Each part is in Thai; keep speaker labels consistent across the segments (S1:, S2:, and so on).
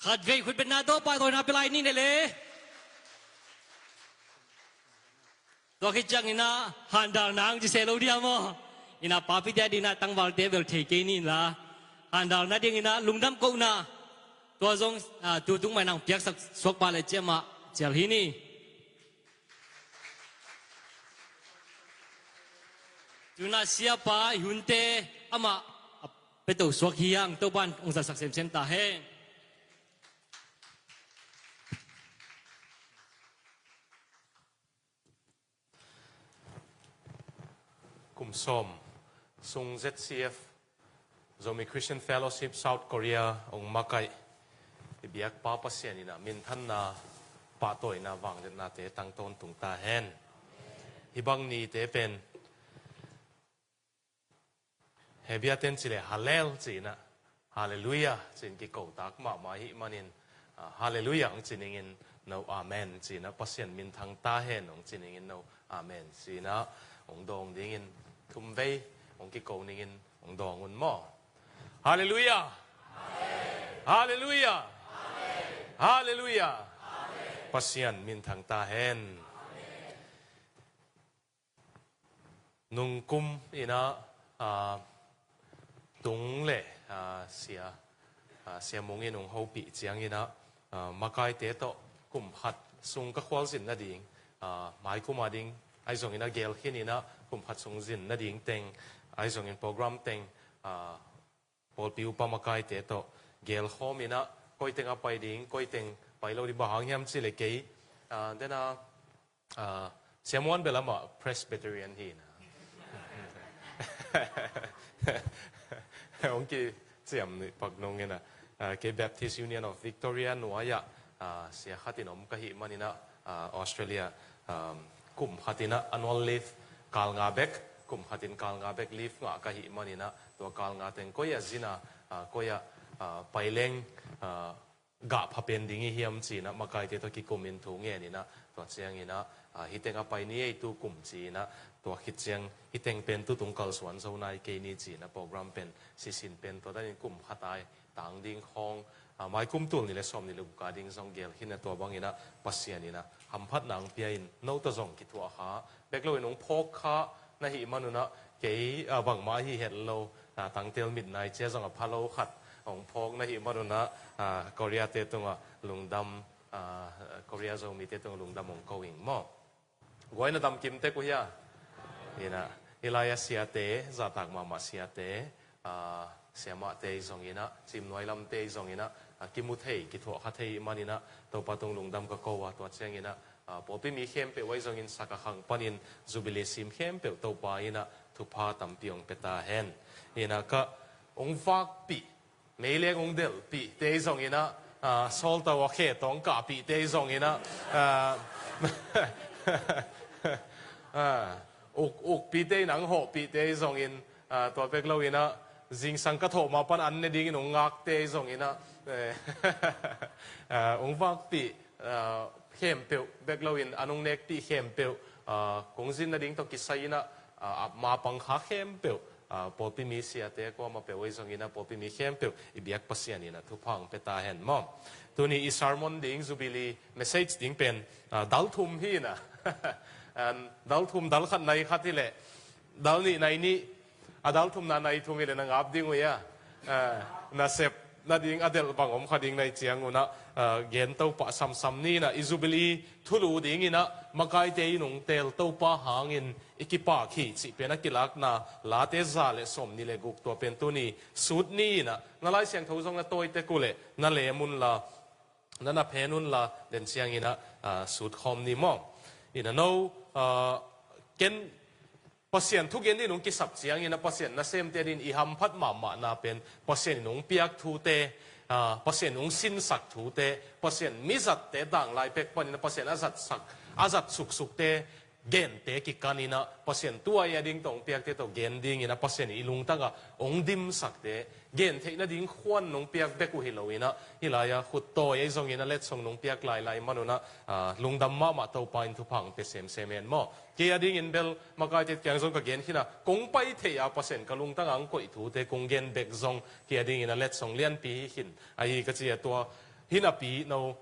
S1: ขัดเกยคุณเป็นนาโตไปตัวนาเป็นไรนี่เลยตัวคิดจังอินะฮันดานังจะเซโลเดียมั้งอินะป้าพิจารณาตั้งวอลเทเบิลเทกินี่ละฮันดานัดยังอินะลุงดำกูนะตัวจงตัวตุ้งไม่นั่งเปียกสักสวกบาลเจมาเจลฮินี่จุน่าเสียป้าหุ่นเตอามาไปตัวสวกเฮียงตัวบ้านองศาศักดิ์เซนตาเฮ
S2: กุมสมซุง ZCF Zomi Christian Fellowship South Korea องมาไกเบียกป้าปัสเซียนี่นะมินท่านนาป้าตัวนาวังเดนาเตตั้งต้นตุงตาแฮนฮิบังนี้เตเป็นเฮเบียเตนสิเลฮาเลลจีนะฮาเลลูยาจีนกิโกตักมาฮิมันินฮาเลลูยาองจีนิงินโนอาเมนจีนะปัสเซียนมินทางตาแฮนองจีนิงินโนอาเมนจีนะองดองดิงินทุมเวองกิโกนิงินองดองอุนมอฮาเลลูยาฮาเลลูยาฮาเลลูยาปัสยันมินทางตาเห็นนุงกุมอินะตุงเล่เสียมงอินุงฮูปีเจียงอินะมาไกเตโตกุมหัดซุงก็ควอลสินนาดิงหมายกุมาดิงไอซงอินะเกลขินอินะกุมหัดซุงสินนาดิงเต็งไอซงอินโปรแกรมเต็งพอปิวปามาไกเตโตเกลโฮมินะก้อยเต็งอไปดิงก้อยเต็งไปเราดิบหางยามสิเลกี้เดน่าเสียมวนเบลามา Presbyterian ฮีนะองค์เสียมนี่ปักนงเงินะเกย์ Baptist Union of Victoria หนัวยะเสียขัดินอมกะหิมันนี่นะออสเตรเลียกลุ่มขัดินะ annual leave กาลงาเบกกลุ่มขัดินกาลงาเบก leave งะกะหิมันนี่นะตัวกาลงาเต็งก็ยะจินะก็ยะไปเล้งกะพับเป็นดิ่งเฮียมจีนะมาไกลเตตัวกิโกมินทูเงี้ยนี่นะตัวเชียงนี่นะฮิตเต็งไปนี่ไอตัวกลุ่มจีนะตัวคิดเชียงฮิตเต็งเป็นตัวตรงกัลสวนโซนายเกนี่จีนะโปรแกรมเป็นสิสินเป็นตัวได้กลุ่มขัดไอต่างดิ่งห้องไม่กลุ่มตุลนี่เลยสมนี่เลยบุกาดิ่งซองเกลฮินตัวบางนี่นะปัสเซียนี่นะหำพัดหนังเปียนโน้ตซองกิตัวขาเบกโลยน้องพกขาในหิมันุนะเก๋บางมาฮิเห็นโลต่างเตลมิดไนเจ้าซองกับพาโลขัดองพกในหิมันุนะเกาหลีเตตงลุงดำเกาหลีโซมีเตตงลุงดำองเกาหลีมั่วไว้นะดำกิมเตกุยานี่นะอิลายาเสียเตจัตากมาเสียเตเสียมาเตซองอินะจิมน้อยลำเตซองอินะกิมุเทกิทัวขัดเทมันอินะตัวปะตงลุงดำก็โกวาตัวเชียงอินะพอพี่มีเข้มเปไว้ซองอินสักขังปนินจูบิเลซิมเข้มเปตัวปาอินะทุพาตัมปิองเปตาเฮนอินะก็องฟักปีไม่เลี้ยงองเดลปีเตยซองอินะโซลตัวเขตต้องกาปีเตยซองอินะอุกปีเตยหนังหอปีเตยซองอินตัวเป็กเราอินะจิงสังกัดโถมาปันอันนี้ดิ่งนงงักเตยซองอินะองฟักปีเข้มเปียวเป็กเราอินอันงเน็กปีเข้มเปียวกงจินนั่นดิ่งต้องกิสัยนะมาปังขาเข้มเปียวพอพี่มีเสียเตะก็มาเปไว้ตรงนี้นะพอพี่มีเข้มเปล่าอีเบียกปัสยานี่นะทุกพังเปตาเห็นมั้งตัวนี้อิสารมอนดิ้งจูบิลีเมสเซจดิ้งเป็นดัลทุมฮีนะดัลทุมดัลขัดในขัดที่เละดัลนี่ในนี้ดัลทุมนาในทุมนี่เลยนะงับดิ้งไว้อะน่าเสพน่าดิ้งอเดลบางอมขัดดิ้งในเจียงอุนะเย็นเต้าปะซ้ำๆนี่นะอิจูบิลีทุลูดิ้งนี่นะมาไกเตยนงเตลเต้าปะหางินอีกปาขีสิเป็นนักกีฬานะลาเตซาเลสมนี่เลกุกตัวเป็นตัวนี้สุดนี่นะนั่นไล่เสียงทูซงนะตัวเตกุเลนั่นเลมุนละนั่นน่ะเพนุนละเด่นเสียงนี่นะสุดคอมนี่มั่งอีนั่นเอาเกณฑ์ปัสเซียนทุกเกณฑ์ที่นุ่งกิสับเสียงนี่นะปัสเซียนนั่นเซมเตดินอีฮัมพัดมานะเป็นปัสเซียนนุ่งเปียกทูเตปัสเซียนนุ่งสินสักทูเตปัสเซียนมิสัตเตต่างลายเป็กปนินะปัสเซียนอาจัดสุกเตเกณฑ์เตกิกานินะปัสเซียนตัวยาดิ้งตรงเปียกเตตัวเกณฑ์ดิ้งนะปัสเซียนอีลุงตั้งก็องดิมสักเตเกณฑ์เทนะดิ้งขวัญนงเปียกเบกุฮิโลวินะฮิลายาขุดโตยัยทรงยินะเล็ดทรงนงเปียกลายมนุนะลุงดำมาตัวปานทุพังเปเซมเอนมั่งเกียดิ้งอินเบลมากายเตแกงทรงกับเกณฑ์ที่นะกงไปเทียปัสเซียนกับลุงตั้งอังกุยถูเตกงเกณฑ์เบกทรงเกียดิ้งอินะเล็ดทรงเลี้ยนปีหินไอ้ก็เจียตัว hin api no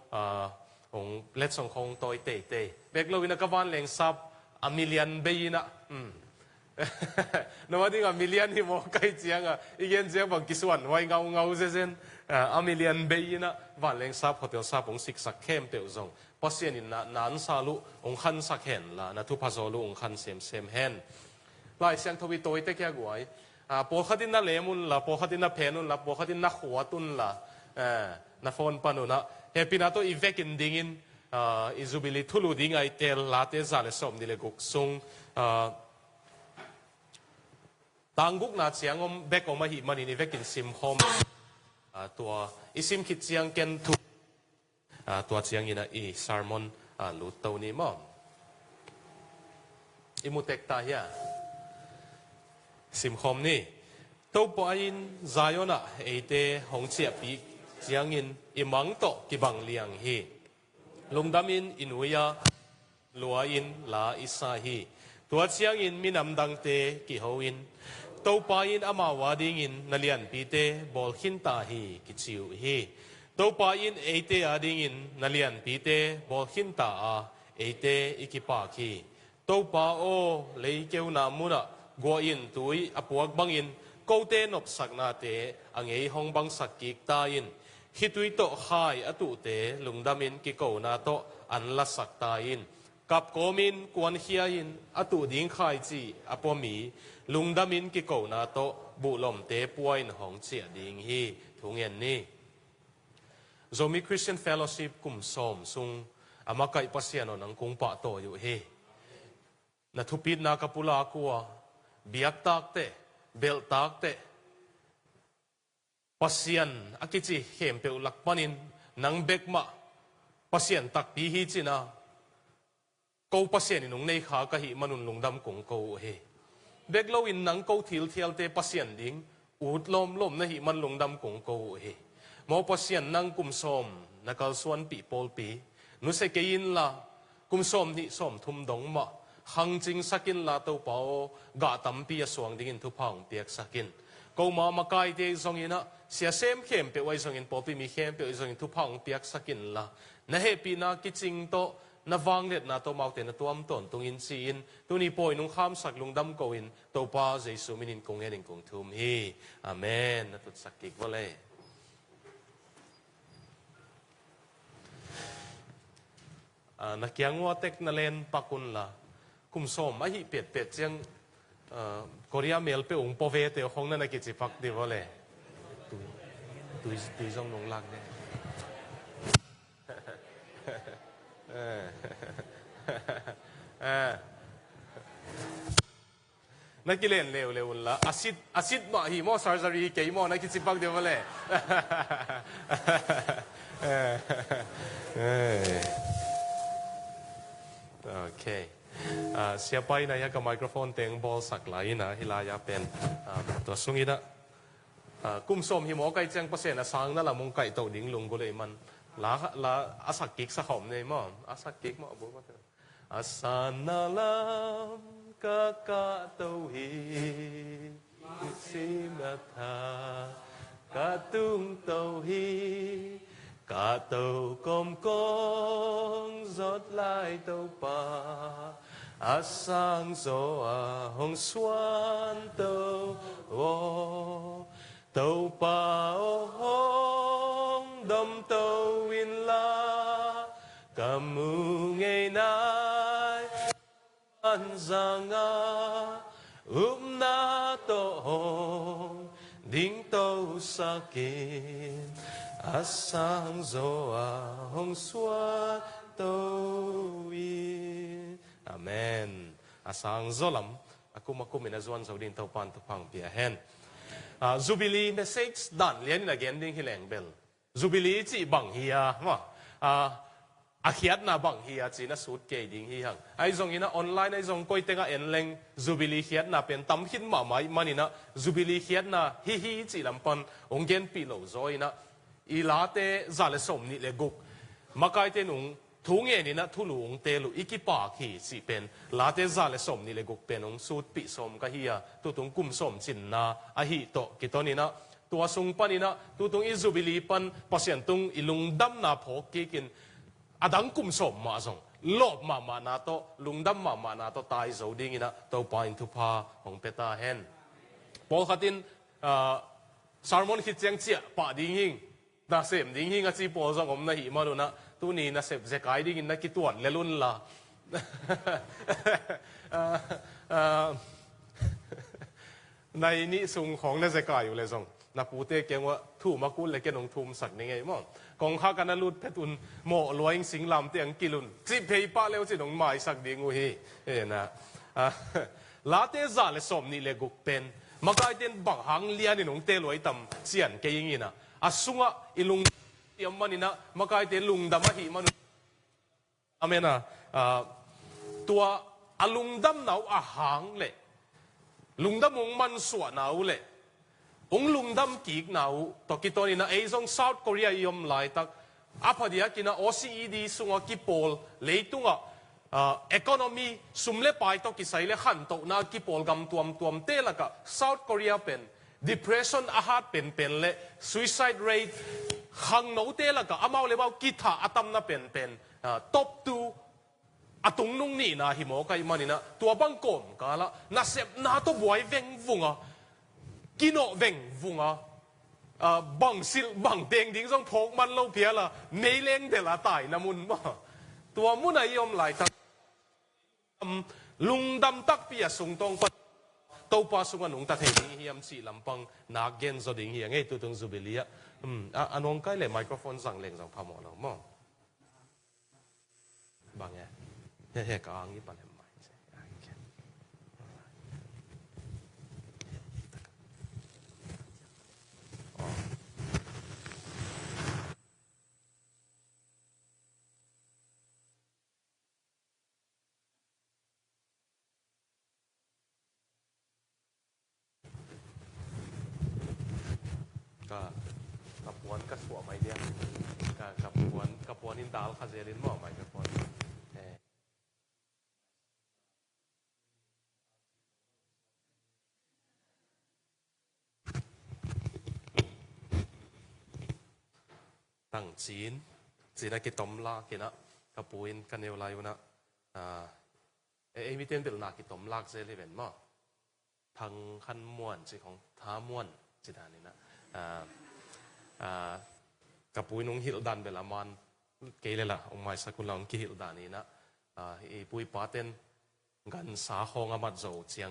S2: ong let song khong toi te te bek lo ina kawan leng sap a million beina no ma ding a million hi mo kai chianga igen chiang bang kiswan wai ngau ngau ze zen a million beina van leng sap hotel sap ong sik sak khem pe zong pasien in nan sa lu ong khan sak hen la na thu phazo lu ong khan sem hen lai siang thawi toi te kya guai po khatin na lemun la po khatin na phenun la po khatin na khuatun la na phone panuna happy na to ivek in dingin izubili thulu ding ai tel late zale som dile guk sung tangguk na chiang om bek om hi manin ivek in sim home tua isim khit chiang ken thu tua chiang ina i sermon lu to ni mo imutek ta ya sim home ni to po in zayona ete hong chia pi chiang in imang to ki bang liang hi lungdamin inuya lua in la isa hi tua chiang in minam dang te ki ho in to pa in ama wading in nalian pi te bol khin ta hi ki chiu hi to pa in ete ading in nalian pi te bol khin ta a ete ikipa ki to pa o lei keu na muna go in tui apuak bang in ko te nop sak na te angei hong bang sak ki ta in hitui to khai atu te lungdamin ki ko na to an la sak ta in kap komin kwan hia in atu ding khai chi apomi lungdamin ki ko na to bulom te puain hong chia ding hi thungen ni zomi Christian Fellowship kum som sung amakai pasiano nang kung pa to yu hi na thupit na kapula kuwa biak tak te bel tak te pasian akichi hem pe ulak panin nang bekma pasian tak pi hi china ko pasian inung nei kha ka hi manun lungdam kong ko he beklo in nang ko thil thial te pasian ding ut lom lom na hi man lungdam kong ko he mo pasian nang kum som nakal suan pi pol pi nu se ke in la kum som ni som thum dong ma hang jing sakin la to pao ga tam pi aswang ding in thu phang piak sakin ko ma makai te zong ina sia sem khem pe wai zong in popi mi khem pe zong in thu phang piak sakin la na happy na kiching to na wang let na to maute na tuam ton tung in si in tu ni poi nung kham sak lungdam ko in to pa jesu minin kong hen kong thum hi amen na tut sakik vole na kyangwa tek na len pakun la kum som a hi pet pet chiang Korea mel pe ung po ve te hong na ki chi pak di vole tu zong nong lak de na ki len lew la acid ma hi mo surgery ke mo na ki chi pak di vole okay siapa ina ya ka microphone teng ball sak lai na hilaya pen to sungi na kum som hi mo kai chang pasen asang na la mong kai to ding lung go le man la asak kik sa khom ne mo asak kik mo bu ma asana lam ka to hi simata ka tung to hi cả tàu com con rót lại tàu pa sang gió hồng xoan tàu tàu pa hồng đâm tàu in la cảm ơn ngày nay an giang na to hồng đinh tàu sakin asang zo hong xua tâu in amen asang zo lam aku mina zuan zo din tau pan tu pang pia hen Jubilee message dan lian again ding hileng bel Jubilee chi bang hiya ma akhiat na bang hiya chi na sut ke ding hi hang ai zong ina online ai zong koi tenga en leng Jubilee khiat na pen tam hin ma mai manina Jubilee khiat na hi chi lam pan onggen pi lo zo ina ilate zale som ni le guk makai te nung thunge ni na thulung te lu ikipa khi si pen late zale som ni le guk pen ong sut pi som ka hiya tu tung kum som chin na a hi to kitoni na ตัวทรงปันนะตัวตรงอิจูบิลีปันปัสยันตรงอิลุงดัมนาพอกินอดังกุมสมมาส่งลบมานาโตลุงดัมมานาโตตายโจดิ้งนะตัวปายทุพาของเปตาเฮนพอขัดินสารมอนคิดเจียงเจียป่าดิ้งหิงน่าเสพดิ้งหิงก็จีพอส่งผมนะหิมาดูนะตัวนี้น่าเสพเจกายดิ้งนะคิดตัวเลลุนละในนี้สูงของน่าจะกายอยู่เลยส่งนักปูเตะเก่งว่าถูกมากุลเลยแกนงทุ่มสักนี่ไงมั้งกองข้ากันนลุดเพตุนโม่ลอยสิงลำเตียงกิลุนจีเพย์ป้าเลี้ยวจีนงไม้สักดีงูฮีนะลาเตจ่าเลยสมนี่เลยกุกเป็นมาไกเต็นบังหังเลียนี่นงเตลอยต่ำเสียนเกยิงินะสุงะอิลุงเตียมมันนี่นะมาไกเต็นลุงดำมาหิมันอเมนะตัวอลุงดำหนาวหังเลยลุงดำมงมันสวนหนาวเลยองลุงดำกีกหนาวตอกิตัวนี้นะไอ้ทรง South Korea ยอมไล่ตักอาพอดีกินนะ OECD สุงกิปอลเลยตุงeconomy สุมเล่ไปตอกิใส่เล่ขันโตนะกิปอลกำตัวมเตละกะ South Korea เป็น depression อาหารเป็นเล่ suicide rate ขังหนาวเตละกะอามาเลยว่ากิถาอาตัมนะเป็น top 2อาตุงนุ่งนี่นะหิมอกายมันนี่นะตัวบังกอมกาละน่าเสพน่าตัวบวยเวงวุงกินโอเวงวุงบังซิลบังเตียงดิ้งส่งพกมันเล่าเพียละเนเลงเดละตายนะมุนบ่ตัวมุนไอยอมไหลตักลุงดำตักเปียสุงตองปัดตัวปาสุงนุงตัดเฮนี่เฮียมสีลำปังนักเกนสดิ่งเฮียงไอตัวตรงซูเบลียอันน้องใกล้เลยไมโครโฟนสั่งเล่งสั่งพาหมอเรามั่งบางไงเฮ้กางยี่ปันเห็นไหมก็กับปวนกับสวมไอเดียกับปวนอินดาลคาเซลินหม้อไมโครโฟนตั้งจีนนักกิตอมลากินะกับปูอินกันเอวลาอยู่นะมิเตนเป็นนักกิตอมลากเซเลเวนมั้งทางขันม้วนสิของท้าม้วนจิตานี่นะกับปุยนุ่งฮิลดันเบลามันเกลเลยล่ะองไม้สกุลองกิฮิลดานี่นะปุยปาเต็นกันสาของอามัดโจเจียง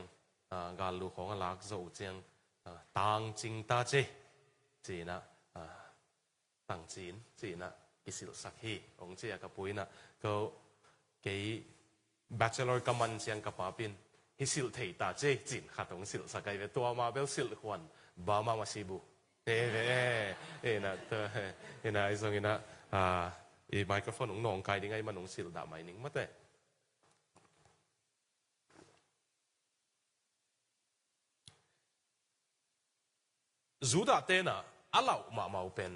S2: การลูของอาลักโจเจียงต่างจิงตาเจจีนะต่างจีนจีนะกิสิลสักฮีองเจียกับปุยนะก็เกย bachelor กำมันเจียงกับปาปินฮิสิลเทตาเจจีนขัดองสิลสักไกเวตัวมาเบลสิลควันบามาซิบุนะนะไอ้ส่งนะไมโครโฟนของน้องไกดิ้งไงมันน้องสิลดาไม่นิ่งมาแต่จูดาเตนะอาลาวมาเป็น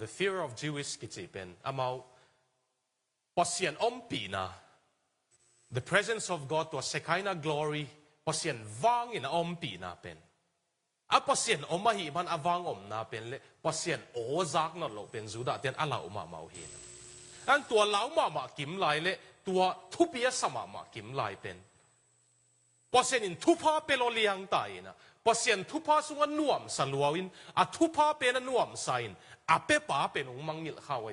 S2: the fear of Jewish กิจเป็นอามาปัสยันอมปีนะ the presence of God ตัว Shekinah glory ปัสยันวางอินอมปีนะเป็นปัสยันอมมาหิมันอวางอมนาเป็นเลยปัสยันโอซักนั่นเราเป็นจูดาเตียนอาลาวมาหินอันตัวเหลามากิมลายเลยตัวทุบยสมากิมลายเป็นปัสยันทุพาเปโลเลียงตายนะปัสยันทุพาสุวรรณนวมสลววินทุพาเป็นนวมไซน์เปป้าเป็นองมังนิลข้าวไว้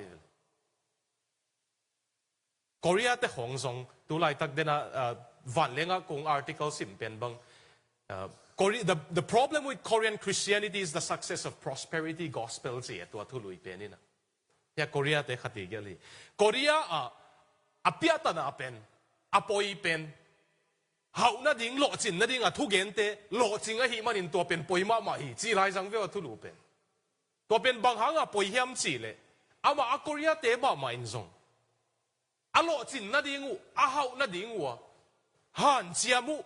S2: เกาหลีแต่ของทรงตัวไล่ตักเดนะวันเลี้ยงกง article สิมเป็นบังthe problem with Korean Christianity is the success of prosperity gospel เสียตัวทุลุยเป็นนี่นะเนี่ยเกาหลีแต่ขัดกันเลยเกาหลีเปียตันเป็นปอยเป็นเฮานั่นดิ่งโลจินนั่นดิ่งทุกเย็นเตโลจินหิมันอินตัวเป็นปอยมาหิจีไรสังเววทุลุเป็นตัวเป็นบางครั้งปอยเฮียมจีเลยมาเกาหลีแต่มาอินซงโลจินนั่นดิ่งเฮานั่นดิ่งฮันเจียมุ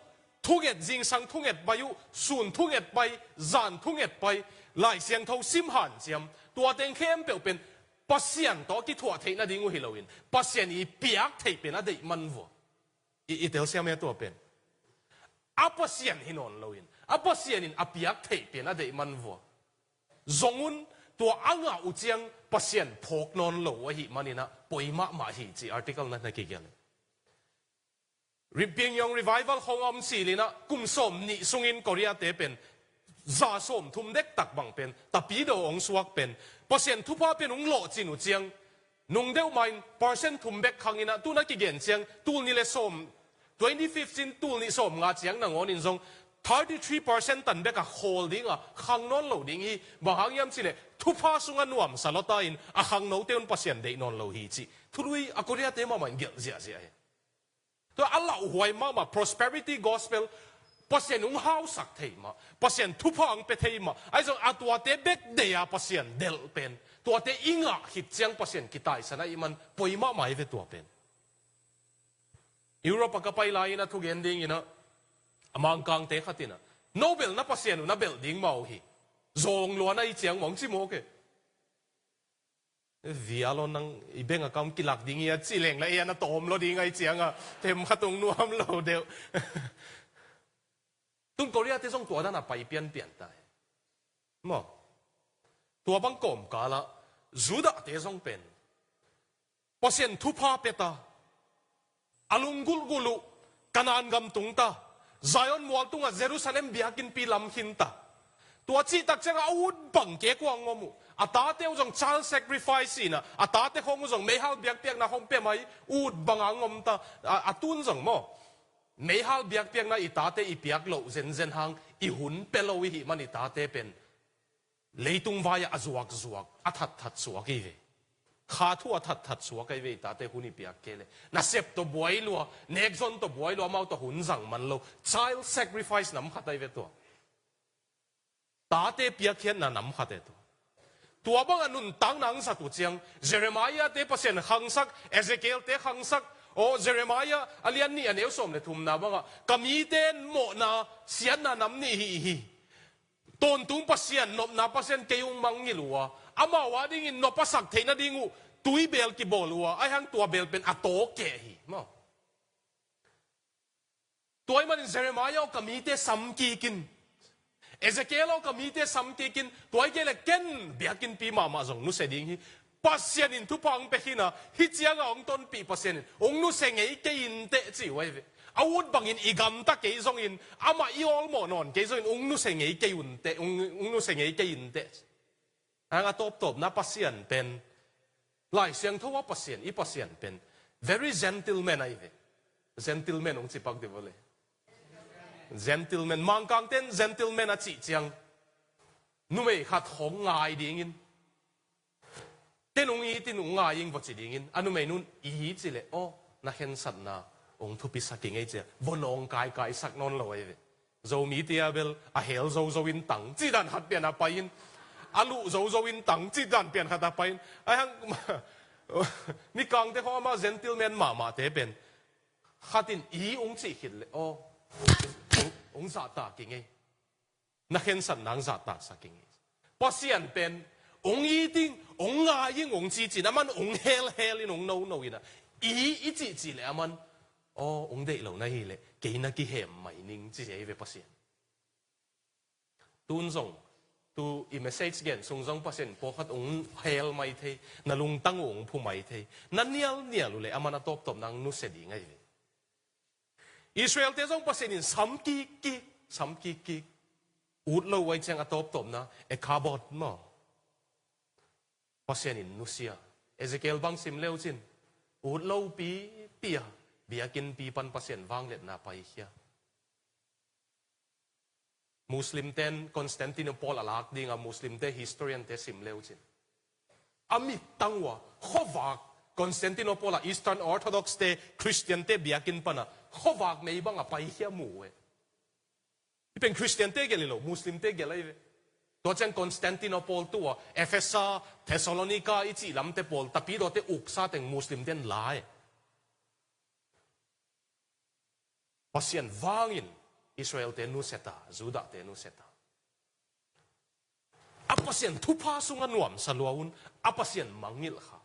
S2: ทุกเอ็ดจิงสังทุกเอ็ดไปอยู่ส่วนทุกเอ็ดไปจานทุกเอ็ดไปหลายเสียงเท่าซิมหันเจียมตัวเต็งเข้มเปลี่ยนเป็นปัสยันตัวกิถั่วเทนั่นดิ่งฮิโลวินปัสยันเปียกเทเป็นอะไรมันวัวเดี๋ยวเสียงไม่ตัวเป็นปัสยันฮินอนโลวิน a pasien in apiak thei pen a dei man vo zongun tua anga uchiang pasien phok non lo a hi manina poima ma hi chi article na ki gyal Ripping Young Revival Hongom Silina kum som ni sungin Korea te pen za som thum dek tak bang pen tapido ong suak pen pasien thupa pen ung lo chin u chiang nung deu main percent thum bek khangina tu na ki gen chiang tu ni le som 2015 tu ni som nga chiang na ngon in zong 33% tan bek a holding a khang non lo ding hi bahang yam chile thupa sunga nuam salota in a khang no teun pasien de non lo hi chi thui a Korea te ma man gel zia zia to Allah huai ma prosperity gospel pasien ung hau sak thei ma pasien thupa ang pe thei ma ai zong atwa te bek de ya pasien del pen tua te inga hit chiang pasien kitai sana iman poima mai ve tua pen Europe ka pai lai na thu gending ina amang kang te khatina Nobel na pasien na building mau hi zong lo na i chiang mong chi mo ke vialo nang ibeng akam kilak ding ya chileng la ya na tom lo ding ai chiang a tem khatung nuam lo deu tung Korea te song tua da na pai pian pian tai mo tua bang kom kala zuda te song pen pasien thupa peta alungul gulu kanan gam tungta Zion mual tunga Jerusalem biakin pilam hinta tua chi tak chang aud bang ke ko ngomu atate ujong child sacrifice ina atate hong ujong mehal biak piak na hong pe mai ud bang angom ta atun jong mo mehal biak piak na itate ipiak lo zen zen hang I hun pelo hi man itate pen leitung vaya azuak zuak athat that suak I ve kha thu athat that suak ai ve itate huni piak kele na sep to boy lo next zon to boy lo mau to hun jang man lo child sacrifice nam khatai ve to tate piak hian na nam khate to tua bang anun tang nang sa tu chiang Jeremiah te pasien hangsak Ezekiel te hangsak o Jeremiah alian ni aneu som le thum na banga kami ten mo na sian na nam ni hi ton tung pasien nop na pasien keung mangilua ama wa ding in no pasak theina dingu tui bel ki bolua ai hang tua bel pen ato ke hi mo toy man Jeremiah kami te sam ki kin Ezekiel o kamite samtikin toy kele ken biakin pi mama zong nu seding hi pasien in tu pang pehina hi chiang ong ton pi pasien ong nu sengei ke in te chi wai ve awut bangin igam ta ke zong in ama I ol mo non ke zong ong nu sengei ke un te ong nu sengei ke in te ang atop na pasien pen lai siang thowa pasien I pasien pen very gentleman ai ve gentleman ong chi pag de vole gentleman mang kang ten gentleman a chi chiang nume khat hong ngai ding in tenung I tinung ngai ing chi ding in anu me nun I chi le o na hen sat na ong thu pi saking ai che vonong kai sak non lo ai zo mi tia bel a hel zo in tang chi dan hat pian a pa in alu zo in tang chi dan pian khat a pa in ai hang ni kang te ho ma gentleman ma te pen khatin I ong chi hit le o ong za ta king ai na hen san nang za ta sa king ai pasien pen ong I ting ong nga ing ong chi chi naman ong hel in ong no ina I chi le aman o ong de lo na hi le ke na ki hem mai ning chi ai ve pasien tun zong tu I message gen sung zong pasien po khat ong hel mai the na lung tang ong phu mai the na nial le aman top nang nu se ding ai ve Israel te zong pasien in sam ki ut lo wai chang atop na e kabot mo pasien in nusia Ezekiel bang sim leo chin ut lo pi pia biakin pi pan pasien wang let na pai hia Muslim ten Constantinople alak ding a Muslim te historian te sim leo chin amit tangwa khowak Constantinople Eastern Orthodox te Christian te biakin pana khowak mei bang a pai hia mu ipen Christian te gelilo Muslim te gelai to chen Constantinople tu Ephesus Thessalonica ichi lam te pol tapi do te uksa teng Muslim ten lai pasien wangin Israel te nu seta Juda te nu seta apasien thupa sunga nuam saluaun apasien mangil kha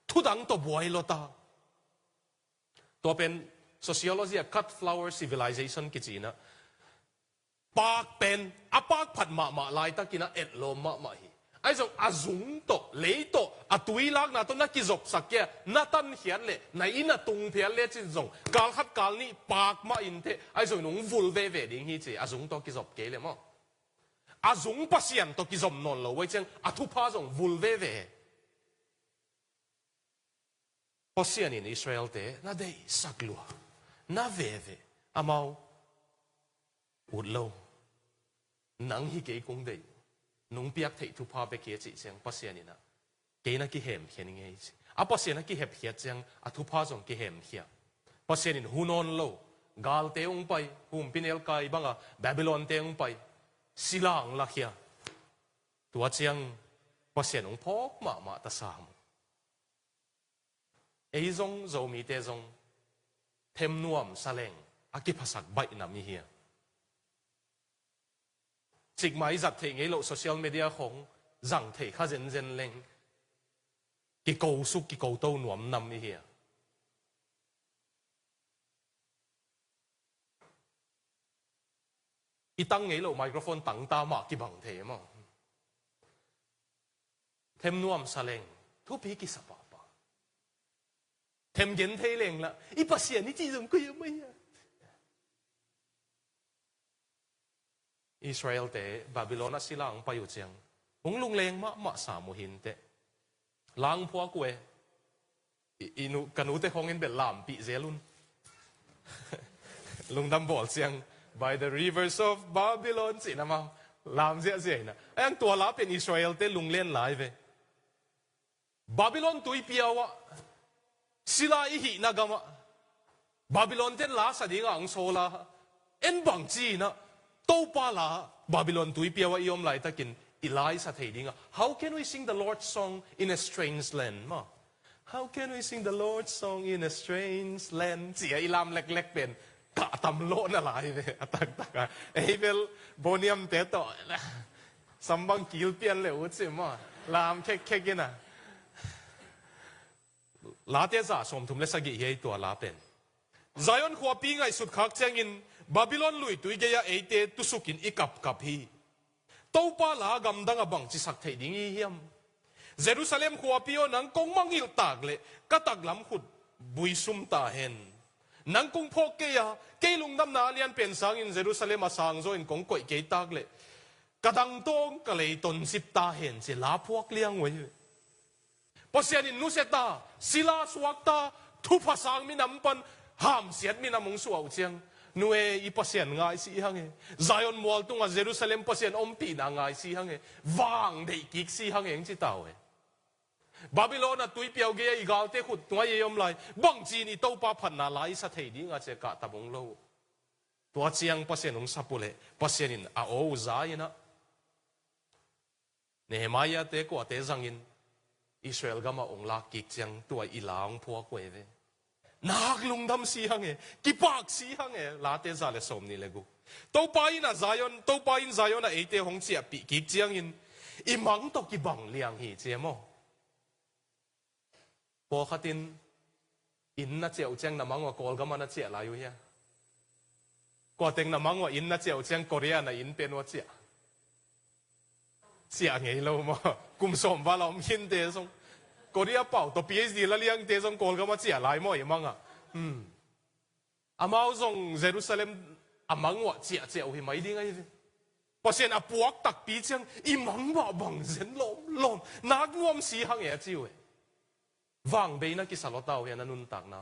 S2: thudang to boilota to pen sociology a cut flower civilization kichina ปากเป็นอาปากผัดมาลายตะกินะเอ็ดโลมาฮีไอ้จงอาจุงโตเลโตอาตุยลักนาตัวนักกิจบสักแก่นาตันเขียนเลยในอินาตุงเพียนเลยจิจงกาลขัดกาลนี้ปากมาอินเทไอ้จงนุ่งฟูลเวดิ่งฮีจีอาจุงโตกิจบเกเลยมั้งอาจุงปัสยันโตกิจบนนเลยไว้จังอาทุพาจงฟูลเวปัสยันอินอิสราเอลเตน่าได้สักลัวน่าเวอามาอุดโลนังฮีเกยคงได้นุ่งเปียกเททุพาไปเกี่ยจิเสียงปัสยานี่นะเกยนักกิเหมเขียนยังไงสิอาปัสยานักกิเหมเขียนจังอาทุพาจงกิเหมเขียปัสยานี่หุนอนโลกาลเตองไปหุมพินเอลกายบังอะบาบิลอนเตองไปศิลางลักเขียตัวเจียงปัสยานุ่งพกมาตาสามไอ้จงโจมีเตจงเทมนวมสเลงอากิภาษาใบนามีเฮียจิกไม้จัดเทงไอ้โลกโซเชียลมีเดียของจังเทข้าเจนเล็งกิโกสุกิโกโตหนวมนำนี่เฮียอีตั้งไอ้โลกไมโครโฟนตั้งตาหมากกิบังเทมั้งเทมนวมสเลงทุบพีกิสปาปะเทมเย็นเทเลงละอีปัสเซียนี่จีจงกุยไม่อะอิสราเอลเตะบาบิโลนัสศิลางไปอยู่เจียงหงลุงเลงมาสามุหินเตะล้างพวกเวอินุกันูเตะของเงินเป็นลามปีเซลุนลุงดำบอกเจียง by the rivers of Babylon สินะมาลามเสียนะไอ้ตัวลาเป็นอิสราเอลเตะลุงเล่นหลายเวบาบิโลนตุยเปียวะศิลาอิหินากามะบาบิโลนเตะลาสดีงอังโซลาเอ็นบังจีนะโตปาลาบาบิโลนตุยเปียวอีอมไหลตะกินอีไลสัตย์ดิ้ง How can we sing the Lord's song in a strange land มา How can we sing the Lord's song in a strange land เสียอีลามเล็กๆเป็นกะตำโลนอะไรเนี่ยตักเอเวลโบเนียมเตต่อสัมบังกิลเปียนเลยอุจิมาลามเค็กกินอ่ะลาเตจ่าสมทุมเลสกิเฮตัวลาเป็นไซออนขวบปีไงสุดคักเจงินบาบิโลนลุยตุยเกียเอเตตุสุกินอีกับฮีโตปาลากำดังบังจิสักเทดิ้งเฮียมเยรูซาเล็มขวบปีโอนังกงมังอิลตากเลกตักลำขุดบุยซุมตาเห็นนังกงพกเกียเกลุงดำนาเลียนเป็นสังอินเยรูซาเล็มมาสังโซอินกงก่อยเกตากเลกระดังตงกะเลยตนสิบตาเห็นเสียลาพวกเลี้ยงไว้พอเสียนินนุเสตาศิลาสวักตาทุพสังมินำปันห้ามเสียดมินำมงสวาวเชียงนัวอีปัสยันง่ายสิฮังเอไซออนมัวตุงอาเยรูซาเล็มปัสยันอมปีนง่ายสิฮังเอวางเด็กกิกสิฮังเองจิตเอาเอบาบิโลนตุยเปียวเกียอีกาลเตขุดตัวเยี่ยมเลยบังจีนี่โตปาพันนาไลสัตย์ดิ้งอาเจกะตะบงโลตัวเชียงปัสยันองสับปุเลปัสยันินอาโอซายนะเนหมายาเตกัวเตจังอินอิสราเอลก็มาองลากกิกจังตัวอีหลางพวกเวนักลุงดำสีหังเอกิปากสีหังเอลาเตซาเลสมนี่เลกูโตไปนะไซออนโตไปอินไซออนนะเอเตหงเจียปีกิกจังอินอิมังตกิบังเลียงฮีเจมอพอขัดินอินน่าเจียวจังนะมังว่ากอลก็มันน่าเจียลาอยู่เฮียกอเต็งนะมังว่าอินน่าเจียวจังโคเรียนะอินเป็นว่าเจียเสียไงเรามากุมสมว่าเราหินเตะส่งก็เรียกเป่าตัว PhD แล้วเลี้ยงเตะส่งโกลก็มาเสียหลายมั่วอย่างมั่งอ่ะอามาส่งเยรูซาเล็มอามังว่าเจียหิไม่ดีไงพอเสียนอาปวกตักปีเชียงอีมังว่าบังเซนลมนักงวมสีหังเอ๋จิววางเบนักกิสาลตาวเฮียนันุนตักนะ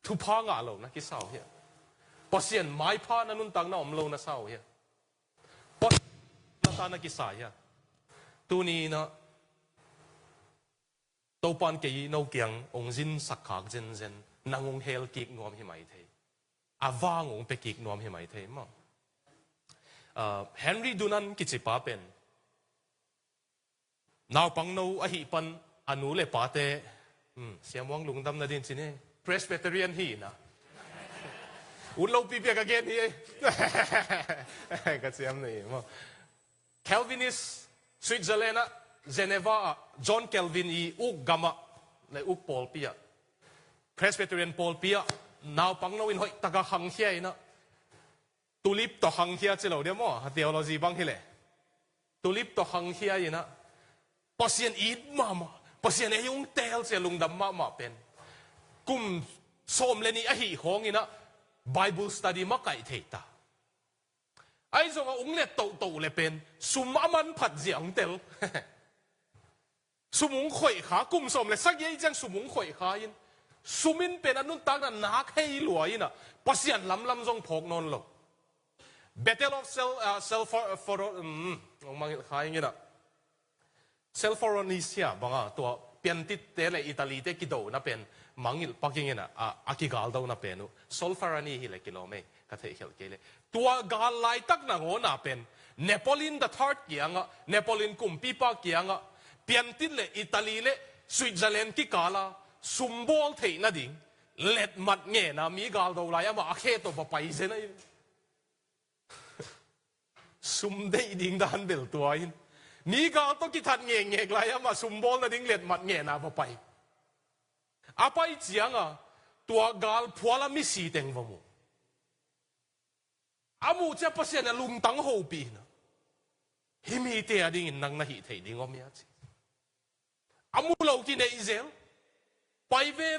S2: ทุพางาโลนักกิสาวเฮียพอเสียนไม้พานันุนตักนะอมโลนะสาวเฮียตานักกิสายะตัวนี้นะตัวปานเกี่ยนเอาเกียงองจินสักขากเจนนางองเฮลกิกนวมหิมัยเทอาวางองเปกิกนวมหิมัยเทมั้งเฮนรี่ดูนันกิจิป้าเป็นนาวปังนูอหิปันอนุเลป้าเตเสียมวังลุงดำนาดินสิเน่ Presbyterian ฮีนะอุดเราปีเปียกเกนฮีก็เสียมนี่มั้งCalvinist สวิตเซอร์แลนด์เจนีวาจอห์นเคลวินอีอุกกามะในอุกปอลเปีย Presbyterian ปอลเปียนาวปังนวินหอยตะกะหังเฮียนะ tulip to hang hia che lo de mo ha theology bang hi le tulip to hang hia ina pasien eat mama pasien e yung tel che lungdam ma pen kum som le ni a hi hong ina Bible study ma kai theita ai zong a ung le to le pen sum aman phat jiang tel sumung khoi kha kum som le sak ye jang sumung khoi kha in sumin pen anun tak na nak hei lua ina pasian lam zong phok non lo battle of for mangil khai ngina Self-Foronisia banga to piantit tele Italy te kido na pen mangil pakingina akigal daw na penu Solfarani hile kilome kathe hel kele tua gal lai tak na ngo na pen Napoleon the third kianga Napoleon kumpi pa kianga piantit le Italy le Switzerland ki kala sumbol thei na ding let mat nge na mi gal daw lai ama akhe to pa pai se na sum dei ding dan bel tuainมีกาต้องกิทัดเงี้ยกลายมาสมบูรณ์นะดิ้งเล็ดมัดเงี้ยนะพอไปอาไปเจียงอ่ะตัวกาลพัวละมิสีเต็งวมูอามูจะเปอร์เซ็นต์ลุงตั้งหูปีนะฮิมีเตียดิ้งนังนะฮิเทดิ้งอมยาจีอามูเรากินในอิสราเอลไปเว่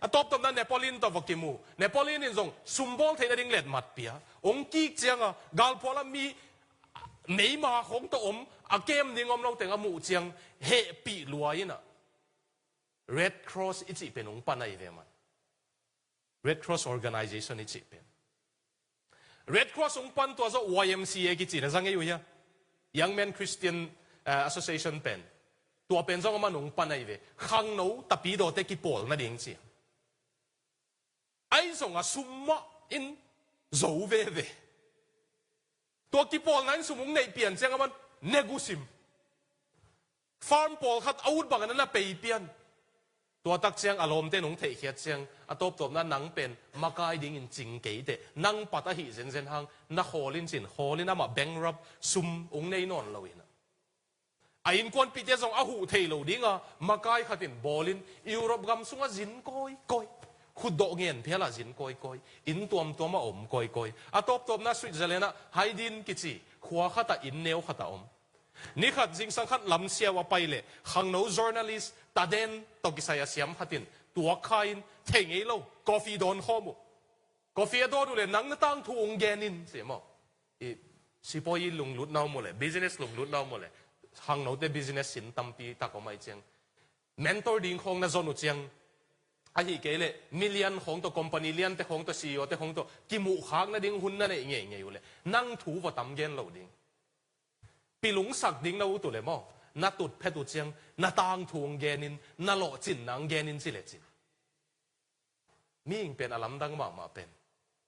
S2: อะตบตบนั้นเนปอลินตัววกิมูเนปอลินนี่ส่งสมบูรณ์เทนดิ้งเล็ดมัดเปียองกี้เจียงอ่ะกาลพัวละมีไม่มาของตัวอาเกมนี่งอมเราแต่งหมู่เจียงเฮปีลวยน่ะ Red Cross อีจีเป็นองค์ปันไอเวมัน Red Cross Organization อีจีเป็น Red Cross องค์ปันตัวจะ YMCA กี่จีนะจังไงอยู่เนี่ย Young Men Christian Association เป็นตัวเป็นจังมันองค์ปันไอเวข้างโน้ตปีโดเตกิปอลนั่นเองจีไอ้ส่งอาสุมมะอินโจเวตัวกิปอลนั้นสมุงในเปลี่ยนเสียงมันเนกุซิมฟาร์มปอลขัดอาวุธบางนั้นน่ะไปเปลี่ยนตัวตักเสียงอารมณ์เต้นงเทเขียดเสียงอตบตบนั้นหนังเป็นมากายดิ่งจริงเก๋เตนังปัตตาหิเซนเซนหังนักโฮลินสินโฮลินน่ะมาแบงรับซุมองในนอนเราเองนะไอ้อินควนปีเตส่งอาหูเทโลดิ่งอ่ะมากายขัดินบอลินยุโรปกำสุงอ่ะจินก้อยขุดดอกเงินเพียละจินก้อยอินตัวมาอมก้อยอตบตบนั้นสวิตเซอร์แลนด์น่ะไฮดินกิจิขวาขัดอินเนวขัดอมนี่ขัดจิงสังขัดลำเสียวไปเลยขังโน้ journalist ตาเดนตกิสายเสียมขัดินตัวใครเทงไอ้โลกาแฟโดนข้อมูกาแฟโดนดูเลยนังตั้งทุ่งแกนินเสียมั้งสิปอยลุงลุดน้าหมดเลย business ลุงลุดน้าหมดเลยขังโน้แต่ business สินตั้มปีตากอไม่เจียง mentor ดิ่งของน่ะจนุเจียงไอ้ที่เกเลยมิลเลียนของตัว company เลียนแต่ของตัว CEO แต่ของตัวกิมูขากน่ะดิ่งหุ่นนั่นเองอยู่เลยนั่งถูว่าตั้มเงินเราดิ่งปีหลงสักดิ้งเราตัวเลยมั้งน่าตุดเพตุเจียงน่าตังทวงแกนินน่าหล่อจินนังแกนินสิเลจินมีอิงเป็นอารมณ์ดังมาเป็น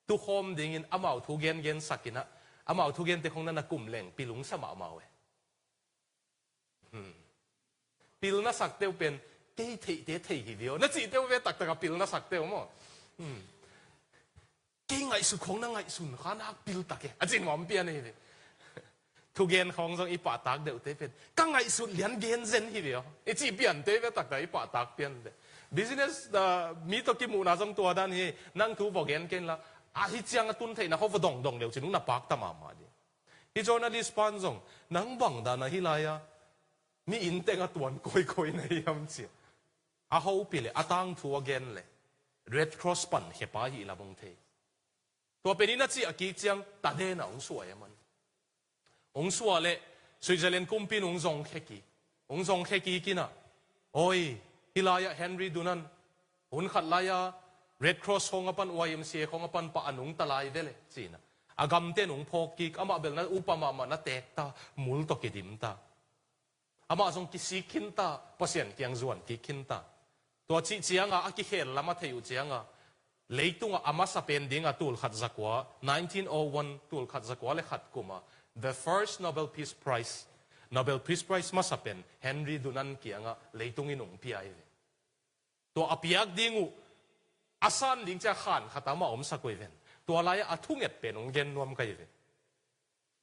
S2: ตุโฮมดิ้งอินอามาทุเกนเกนสักกินะอามาทุเกนแต่ของนั้นน่ะกลุ่มแหล่งปีหลงสมาเอาเว้ปีหลงน่าสักเตียวเป็นเตะหิวน่าจีเตียวเวตักกับปีหลงน่าสักเตียวมั้งเก่งไงสุดของนั่งไงสุดข้านักปีหลงตักเองจริงหอมเปียนี่เลยทุกเกนของทรงอีป่าตากเดียวเตเป็นกังไงสุดเลี้ยนเกนเซนทีเดียวไอจีเปลี่ยนเตเป็นตักแต่อีป่าตากเปลี่ยนเด business มีตัวกิมูนาทรงตัวด้านนี้นั่งทูบอกเกนละอาทิตย์ยังตุนเทนะเขาฟดงเดียวจินุนับปากตามาดิที่โจนัลิสปานทรงนั่งบังดานะฮิลายามีอินเตงตัวก้อยในยามเสียอาเขาปีเลยอาตังทัวเกนเลย Red Cross ปันเฮปาฮีลาบงเทตัวเป็นนี่นัดจีอากิจังตาเดน่ะองสวยมันองสวาเลสวิตเซอร์แลนด์กุมปินองซงแค่กี่กินะโอ้ยฮิลายาเฮนรี่ดูนันหุ่นขัดลายา Red Cross ของอปัน YMCA ของอปันปะอนุงตะลายเวเลยจีนะอากำเตนองพอกิกอามาเบลนั้นอุปมามานะเตกตามุลตกิดิมตาอามาทรงกิสิกินตาภาษาเกียงจวนกิกินตาตัวจีเจียงอากิเฮลละมาเทียวเจียงเลยตุงอามาสเปนดิ้งตูลขัดจักวะ1901ตูลขัดจักวะเลยขัดกุมา The first Nobel Peace Prize มาสับเป็นเฮนรี่ดูนันเกียงเลยตุงอินงพีไอตัวอภิยักดิ้งอาซันดิ้งจะขันขัดมาอมสักเวนตัวอะไรอาทุ่งเอ็ดเป็นองเกนนวมกันเวน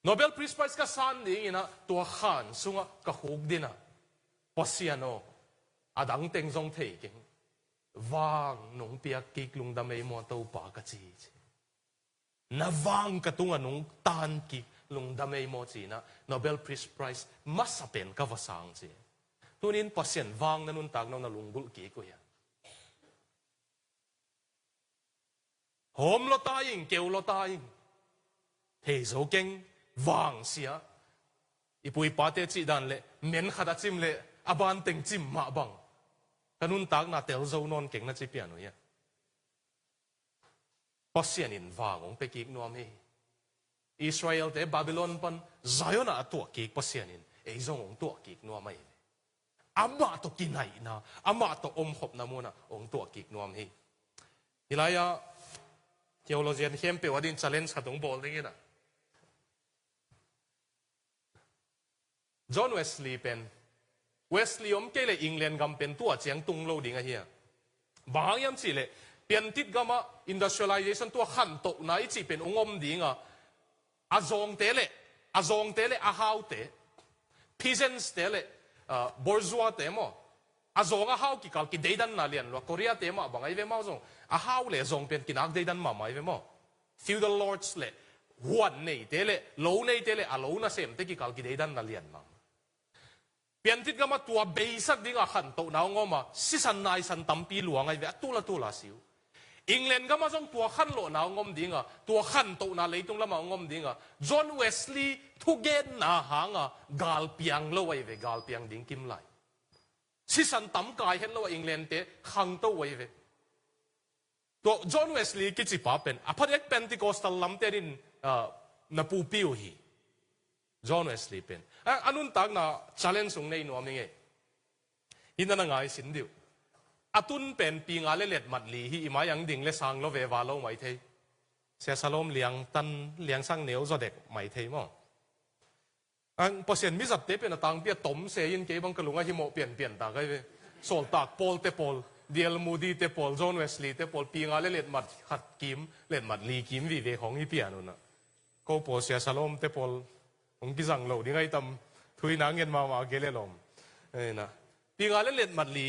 S2: Nobel Peace Prize ก็ซันดิ้งนะตัวขันสุงก็ฮุกดินะปัสยาโนอาดังเต็งทรงเทกิงวางนงเปียกกิกลุงดำเอมัวตัวปากจี navang katung anung tan ki lung damay mo chi na Nobel Peace Prize masapen ka vasang chi tunin pasien wang nanun tag na lunggul ki ko ya hom lo taying keu lo taying hei zo keng wang sia ipui pate chi dan le men khada chim le aban teng chim ma bang kanun tag na tel zo non keng na chi piano ya pasien in wang ong pe ki nuam hi Israel te Babylon pan Zion a to ki pasien in ei zong ong to ki nuam mai ama to kinai na ama to hop na muna ong to ki nuam hi hilaya theologian hem pe wadin challenge khatung bol ding na John Wesley pen Wesley om ke le England gam pen tua chiang tung lo ding a hi bang yam chi le pian tit gama industrialization tua khan to na I chi pen ongom ding a azong te le a hau te peasants te le bourgeois te mo azong a hau ki kal ki deidan na lian lo Korea te ma bang ai ve ma zong a hau le zong pen kinak deidan ma mai ve mo feudal lords le huan nei te le lo nei te le a lo na sem te ki kal ki deidan na lian ma pian tit gama tua beisak dinga khan to na ngoma sisan nai san tampi luang ai ve tula siu England gama jong tua khan lo na ngom dinga tua khan to na leitung lama ngom dinga John Wesley thu gen na hanga gal piang lo ai ve gal piang ding kim lai sisan tam kai hen lo England te khang to ai ve to John Wesley ki chi pa pen aphatek Pentecostal lam te rin na pu piu hi John Wesley pen anun tag na challenge sung nei no minge hinana ngai sin diu atun pen pi nga le let mat li hi ima yang ding le sang lo ve wa lo mai thei se salom liang sang neu zo dek mai thei mo ang pasien mi zat te pen atang pia tom se yin ke bang kalunga hi mo pian ta kai ve sol tak pol te pol diel mudi te pol John Wesley te pol pi nga le let mat khat kim let mat li kim vi ve hong hi pian na ko po se salom te pol ong ki jang lo ding ai tam thui na ngen ma ke le lom na pi nga le let mat li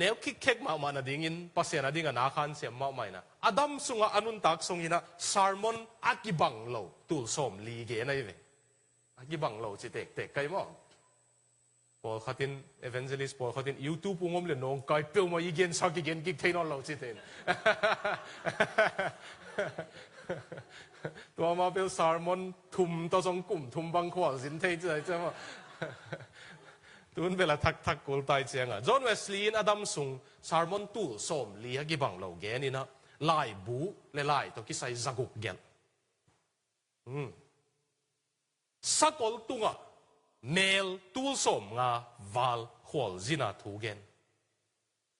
S2: nếu kik kek ma na dingin pasien ading na khan sem ma mai na Adam sunga anun tak sungina sermon akibang lo tul som li ge nai ve akibang lo chi tek kai mo Paul khatin evangelist Paul khatin YouTube ngom le nong kai pe ma igen sa ki gen kik thein lo chi ten to ma pe sermon thum to jong kum thum bang khwal sin thei cha ma tuân về là thắc cố tai chiang à John Wesley in Adam sung sermon tu som li ha gi bang lo ge ni na lai bu le lai to ki sai zaguk gel sakol tunga mel tul som nga val khol zina thu gen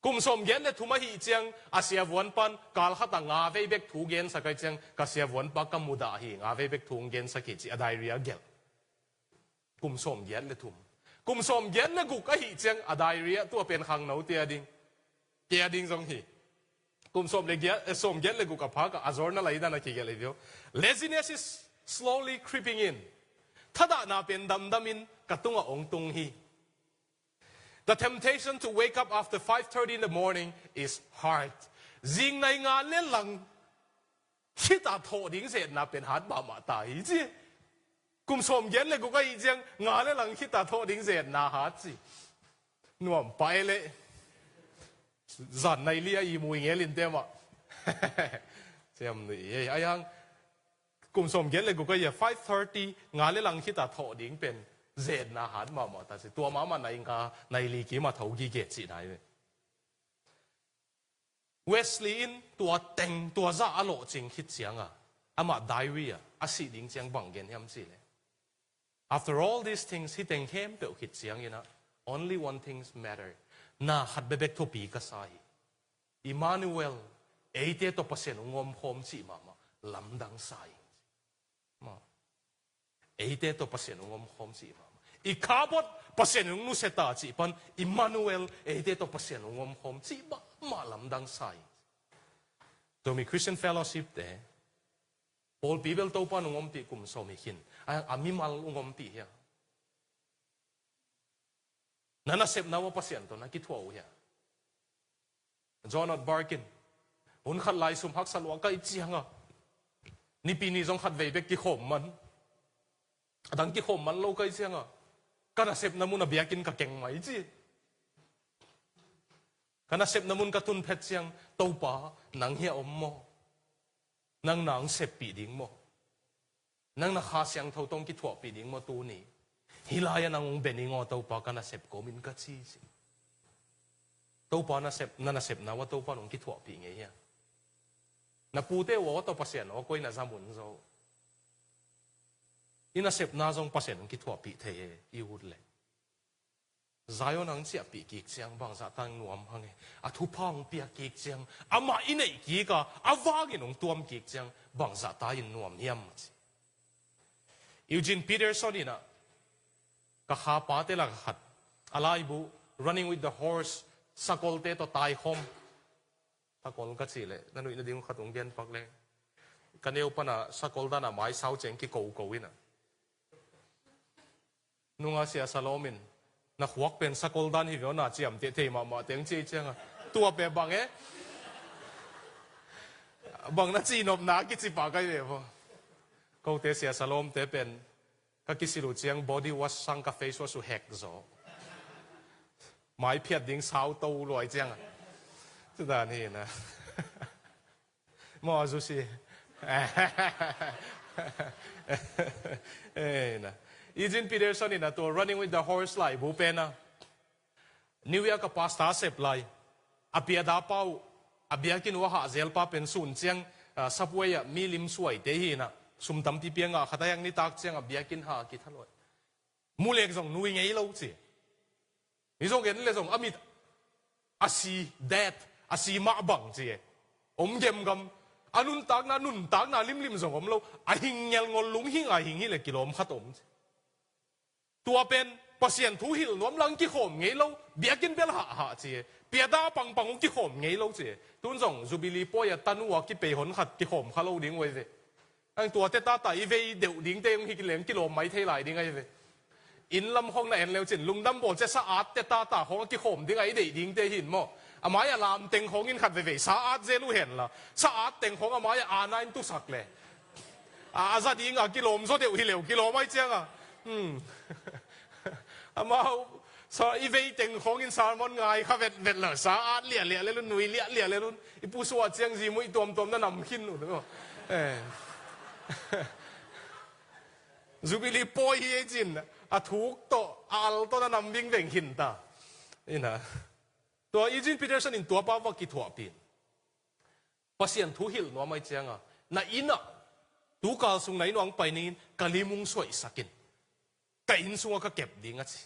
S2: kum som gen le thuma hi chiang asia won pan kal khata nga ve bek thu gen sa kai chiang ka sia won pa kamuda hi nga ve bek thu gen sa ki chi adairia gel kum som gen le thum kum som gen le guk a hi chiang a diarrhea tua pen khang no tia ding jong hi kum som le gen som gen le guk a pha ka azor na lai da na ki ge le vio laziness is slowly creeping in thada na pen dam in katunga ong tung hi the temptation to wake up after 5:30 in the morning is hard jing nai nga le lang hita tho ding se na pen hat ba ma ta hi chi kum som gen le gukai jiang nga le lang hita tho ding zet na ha chi nuam pai le zan nai lia I mui nge lin te ma chem ni ayang kum som gen le gukai ya 5:30 nga le lang hita tho ding pen zet na ha ma ta se tua ma nai nga nai li ki ma thau gi ge chi nai Wesley in tua teng tua za alo ching hit chiang a ama diarrhea asi ding chiang bang gen hiam chi le After all these things, he think him pe hit siang ina. Only one things matter. Na hat bebek to pi kasai. Emmanuel, eite to pasen ngom hom si mama lamdang sai. Ma. Eite to pasen ngom hom si mama. Ikabot pasen nu seta chi pan Emmanuel eite to pasen ngom hom si ma lamdang sai. To mi Christian fellowship te. Paul Bible to pa ngom pi kum so mi hin. Ami mal ngom pi ya. Nana sep na wa pasien to na ki thua ya. John Barkin. Un khat lai sum hak salwa kai chianga. นี่ปีนี้จงขัดเวไปกี่ขมมันดังกี่ขมมันโลกไอ้เชียงอ่ะกันเสพน้ำมันเบียกินกับเก่งไหมจีกันเสพน้ำมันกระตุนเพชรเชียงตัวป่านังเหี้ยอมโมนังเสพปีดิ้งโมนังนักหาเสียงเท่าตรงกี่ถั่วปีดิ้งโมตัวนี้ฮิลายนังเบนิงอตัวป่ากันเสพโกมินกัดซีตัวป่าน่ะเสพนะว่าตัวป่าหนุ่มกี่ถั่วปีเงี้ยน่ะปูเตว่าตัวปัสเซียนว่าก้อยน่ะจามุนโซอิน่ะเสพน่าจงปัสเซียนกี่ถั่วปีเทอีวุดเลยใจนังเสียปีกิกเสียงบางสัตังนวมฮังเออทุพองเปียกิกเสียงอามาอินเอกิกะอาวากินงตัวมกิกเสียงบางสัตาอินนวมเยี่ยมยูจินปีเตอร์สันนี่นะก็ข้าป้าเตลักขัดอะไรบุ running with the horse สกอลเตตัวตายคมสกอลก็สิเลยนั่นนู่นดิ่งขัดองเดียนปักเลยกันเอวปนะสกอลด้านน่ะไม้เสาเจงกิโกโกวินะนุ่งอาเซียสโลมินนักวักเป็นสกอลดันที่เขาหน้าเจียมเตะมาเตียงจีเจียงตัวเป็นบางเอ๊ะบางน่าจีนบหนากิจิปากกันเลยพอเขาเตะเสียสโลมเตะเป็นก็กิสิรูเจียง body wash สังกา face wash สุแหกจ้ะไม้เพียดดิ้งสาวโตรวยเจียงสุดานี่นะมอสุสิเอ้นะอีจินปีเตอร์สันนี่นะตัว running with the horse ไล่บูเป็นนะนิวยอร์กพาสต้าเซปไล่อาเปียดาเป้าอาเบียกินว่าหาเซลป้าเป็นศูนย์เจียงซับเวย์มีลิมสวยเตหีนะสุมตำที่เปียงอ่ะขัดยังนี่ตักเจียงอาเบียกินหากิทัลอยมูเล็กส่งนุยไงเล่าสินี่ส่งเห็นเลยส่งอามิดอาซีเดดอาซีมาบังจีอมเกมกำอานุนตักนาลิมส่งอมเราอาหิงเงลงลุงหิงอาหิงฮิเลกิโลมขัดอมตัวเป็นปัสยันทุหิลนวมลังกิโขมไงเราเบียกินเบลหาจีเปียดาปังกิโขมไงเราจีตุนส่งจูบิลีปอยตันวัวกิเปย์หนขัดกิโขมข้าเราดิ้งไว้เลยอันตัวเตต้าไตเวเดี๋ยวดิ้งเตงฮิกิเลงกิโลไม่เท่าไรดิ้งไงเลยอินลำห้องนั่นเร็วจินลุงดำบอกจะสะอาดเตต้าของกิโขมดิ้งไงเดี๋ยวดิ้งเตหินมั้งอามาอย่าลามเต็งของอินขัดเวสะอาดเจลูเห็นละสะอาดเต็งของอามาอย่าอานาอินตุสักเลยอาซาดิ้งกิโลมโซเดียวฮิเลวกิโลไม่เจียงอามาสาอีเวเต็งของอินซาร์มอนไงข้าเวทเลยสะอาดเลี่ยเลยรุ่นนุยเลี่ยเลยรุ่นอีผู้สวดเจียงจีมุยตัวนั่นนำขินหนูนึกว่าจูบิลีปอยเฮจินอาถูกโตอัลตัวนั้นนำวิ่งเว่งหินตานี่นะตัวอีจินปีเตอร์สันอินตัวป้าวกิถั่วปีนปัสยันทุหิลนัวไม่เจียงอ่ะน่าอินอ่ะตูกาลสุงไหนนวงไปนี่กะลิมุงสวยสักินกะอินสุงก็เก็บดีงั้นสิ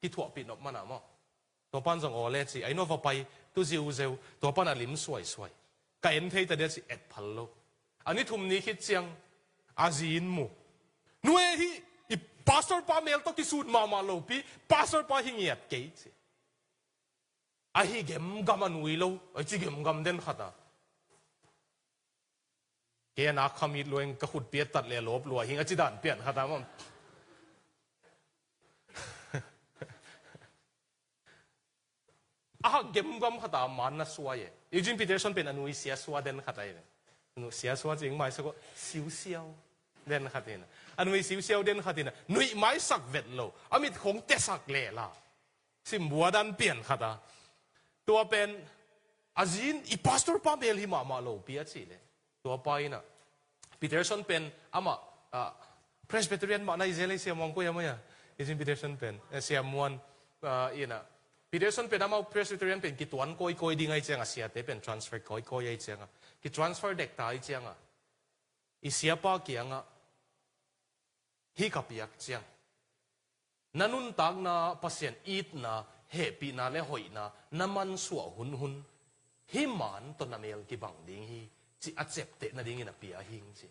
S2: กิถั่วปีนออกมาหนามั้งตัวปั้นส่งโอเลสิไอ้นวไปตัวเซลตัวปั้นลิมสวยกะอินเทยแต่เดี๋ยวสิเอ็ดพัลโลอันนี้ทุ่มนี้คิดเจียงอาจีนมูนัวฮีอีพาสเตอร์ป้าเมลต้องกิสูดมาโลปีพาสเตอร์ป้าหิงเงียดเกย์สิไอ้ฮิเกมกำมันวิโลไอ้จีเกมกำเด่นขัดอ่ะเกย์นักขมิดลวยก็ขุดเปียตัดเลยลบลวยหิงอาจิดันเปลี่ยนขัดอ่ะมั้งเกมกำขัดอ่ะมันน่ะสวยยูจินปีเตอร์สันเป็นอนุวิเซียสวาเด่นขัดอะไรเนี่ยนุเสียสวาจริงไหมสักก็เสียวเด่นขัดเนี่ยอันวิเสียวเด่นขัดเนี่ยนุยไม่สักเวทโลอามิดคงเตะสักเล่ละสิมบัวดันเปลี่ยนขัดอ่ะตัวเป็นอาจินอีพาสเตอร์ป้าเบลฮิมาโลเปียสิเลยตัวไปน่ะปีเตอร์สันเป็นอามาเพรสเบเตอเรียนมาในเซเลเซียมองก็ยังไม่อะยูจินปีเตอร์สันเป็นเซียมวนอีน่ะปีเตอร์สันเป็นอามาเพรสเบเตอเรียนเป็นกิตวันก้อยดีไงเจียงอ่ะเสียแต่เป็นทรานสเฟอร์ก้อยไอเจียงอ่ะกิทรานสเฟอร์เด็กตายเจียงอ่ะอีเสียป้าเกียงอ่ะฮิกับยักเจียงนันุนตักนาพัศยันอีดนาเฮปีนาเลหอยนาน้ำมันสัวหุนฮิมันตนนาเมลกิบังดิ้งฮีจีอาเจ็บเตะนาดิ้งอินาปีอาหิงจี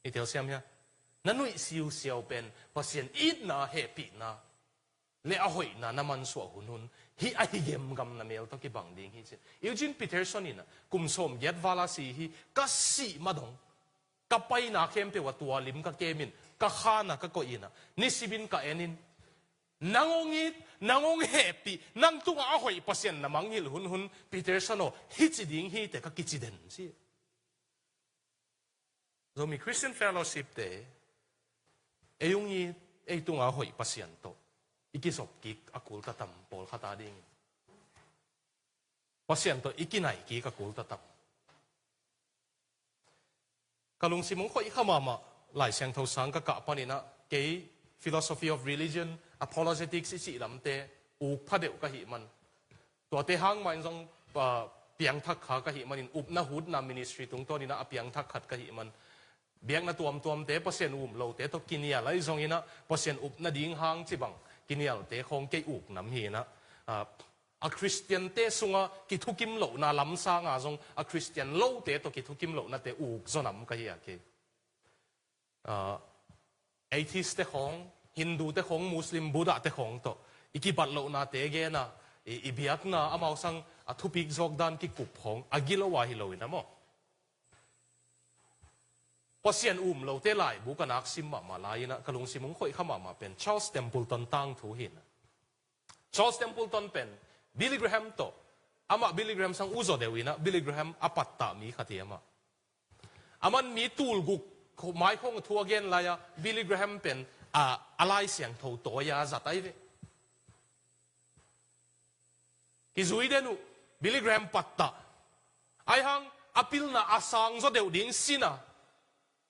S2: อีเทียวเสียมเนี่ยนันุยซิวเป็นพัศยันอีดนาเฮปีนาเลอหอยนาน้ำมันสัวหุนฮีไอเกมกำนาเมลต้องกิบังดิ้งฮีจียูจินปีเตอร์สันนี่นะกุมสมเย็ดวาลาซีฮีก็สีมาดงก็ไปนาเข้มเปว่าตัวลิมก็เกมินก็ข้านะก็ก็อินะนิสิบินก็เอนินนางองอีนางองเฮปีนางตุงอาหอยพัศยันนามังฮิลหุนปีเตอร์สันโอฮิจิดิ้งฮีแต่ก็กิจิเดนสิ rồi mi Christian fellowship te ayung i ay tunga hoi pasien to ikisop kik akul tatam pol khata ding pasien to ikinai ki akul tatam kalung simong khoi khamama lai siang thau sang ka ka panina ke philosophy of religion apologetics si lam te u phadeu ka hi man to te hang man jong piang thak kha ka hi manin up na hud na ministry tung to ni na piang thak khat ka hi man biang na tuam te pasien lo te to kinia lai jong ina pasien up na ding hang chi bang kinial te khong ke up nam hi na a Christian te sunga ki thukim lo na lam sa nga jong a Christian lo te to ki thukim lo na te u zonam ka hi ke atheist te khong Hindu te khong Muslim Buddha te khong to ikibat lo na te ge na ibiak na amaw sang athupik jogdan ki kup khong agilo wa hi lo ina mo pasien lo te lai bu kanak sim ma lai na kalung simung khoi khama ma pen Charles Templeton tang thu hin Charles Templeton pen Billy Graham to ama Billy Graham sang uzo dewina Billy Graham apatta mi khati ama aman mi tul guk mai khong thu again la ya Billy Graham pen alai siang tho to ya zatai ve ki zui denu Billy Graham patta ai hang apil na asang zo deu ding sina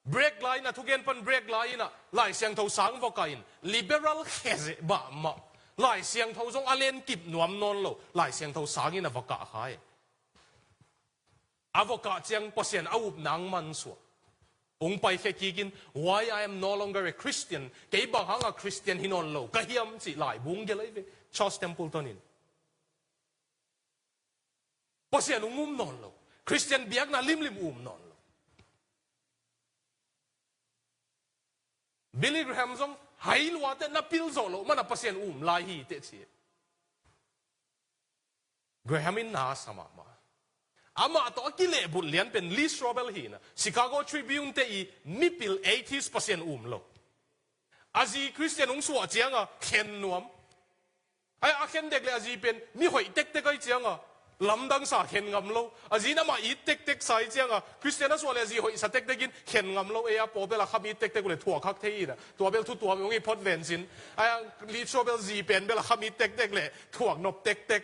S2: break line na thugen pan break line na lai siang tho sang vokain liberal kheze ba ma lai siang tho jong alen kip nuam non lo lai siang tho sang ina voka khai avoka chiang pasien aup nang man su ong pai khe kikin why I am no longer a Christian ke bang hang a Christian hinon lo ka hiam chi lai bung ge lai ve Charles Templeton in pasien non lo Christian biak na lim non lo Billy Graham jong hai lua te na pil zo lo mana pasien lai hi te chi Graham in na sama ma ama to akile bul lian pen Lee Strobel hi na Chicago Tribune te I mipil 80s pasien lo azi Christian ung suwa chianga khen nuam ai a khen dek le azi pen mi hoi tek tek ai chianga lamdang sa khen ngam lo azi na ma I tek tek sai chianga Christian na swale azi hoi sa tek tekin khen ngam lo e a pobela khami tek tek le thua khak thei na to bel thu to ngi pot ven sin ai Lee Strobel zi pen bela khami tek tek le thuak nop tek tek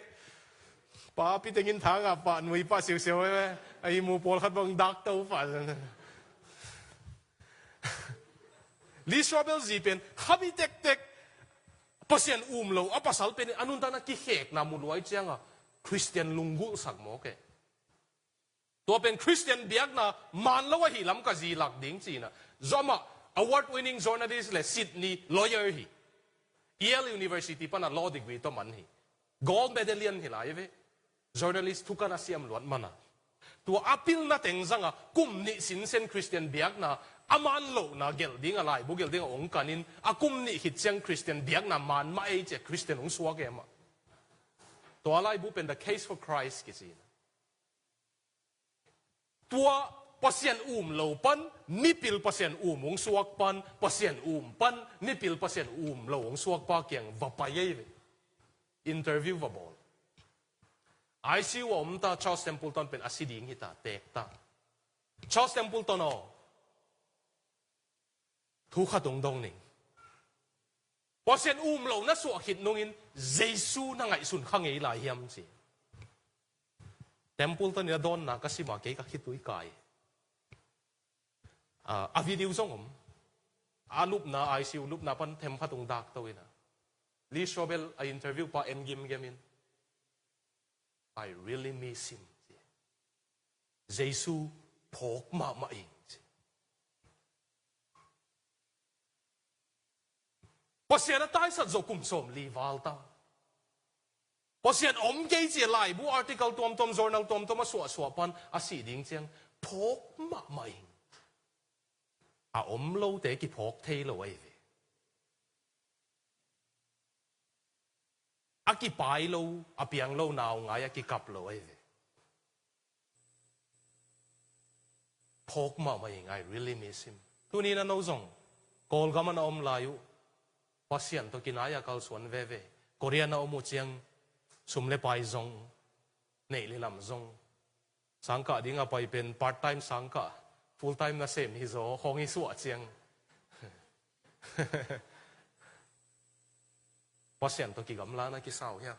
S2: pa pi tengin thang pa nui pa siu siu ai mu pol khat bang dak to fa Lee Strobel zi pen khami tek tek pasien lo apasal pen anun ta na ki hek na mu luai chianga Christian lungu sak mo ke to pen Christian biak na man lo hi lam ka zi lak ding chi na zoma award winning journalist le Sydney lawyer hi Yale University pa na law degree to man hi gold medallion hi lai ve journalist tukana siam luat mana to apil na teng zanga kum ni sin sen Christian biak na aman lo na gel ding alai bu gel ding ong kanin akum ni hit chang Christian biak na man ma e che Christian ong suwa ke ma to alai bu pen the case for Christ kisin tua pasien lo pan nipil pasien ong suak pan pasien pan nipil pasien lo ong suak pa kyang vapaye interview va bol ICU ta Charles Templeton pen asiding hita tek ta Charles Templeton thu kha dong dong ning pasien lo na suak hit nungin Jesus na ngai sun khang ei la hiam chi Templeton ya don na kasima ke ka hitui kai a video zong alup na ICU lup na pan them phatung dak to ina Lee Strobel a interview pa engim gamin I really miss him Jesus phok ma ma ing pasien tai sat zo kum som li walta pasien om ge ji lai bu article tom journal tom so pan asi ding chang phok ma ma ing a om lo te ki phok thei lo ai aki pai lo apiang lo naw ngai aki kap lo ai phok ma ma ing I really miss him tu ni na no zong kol gaman om layu pasien to kinaya kal suan ve korea na omu chiang sumle pai zong nei le lam zong sangka dinga pai pen part time sangka full time na sem hi zo hong hi suwa chiang pasien to ki gamla na ki sao ya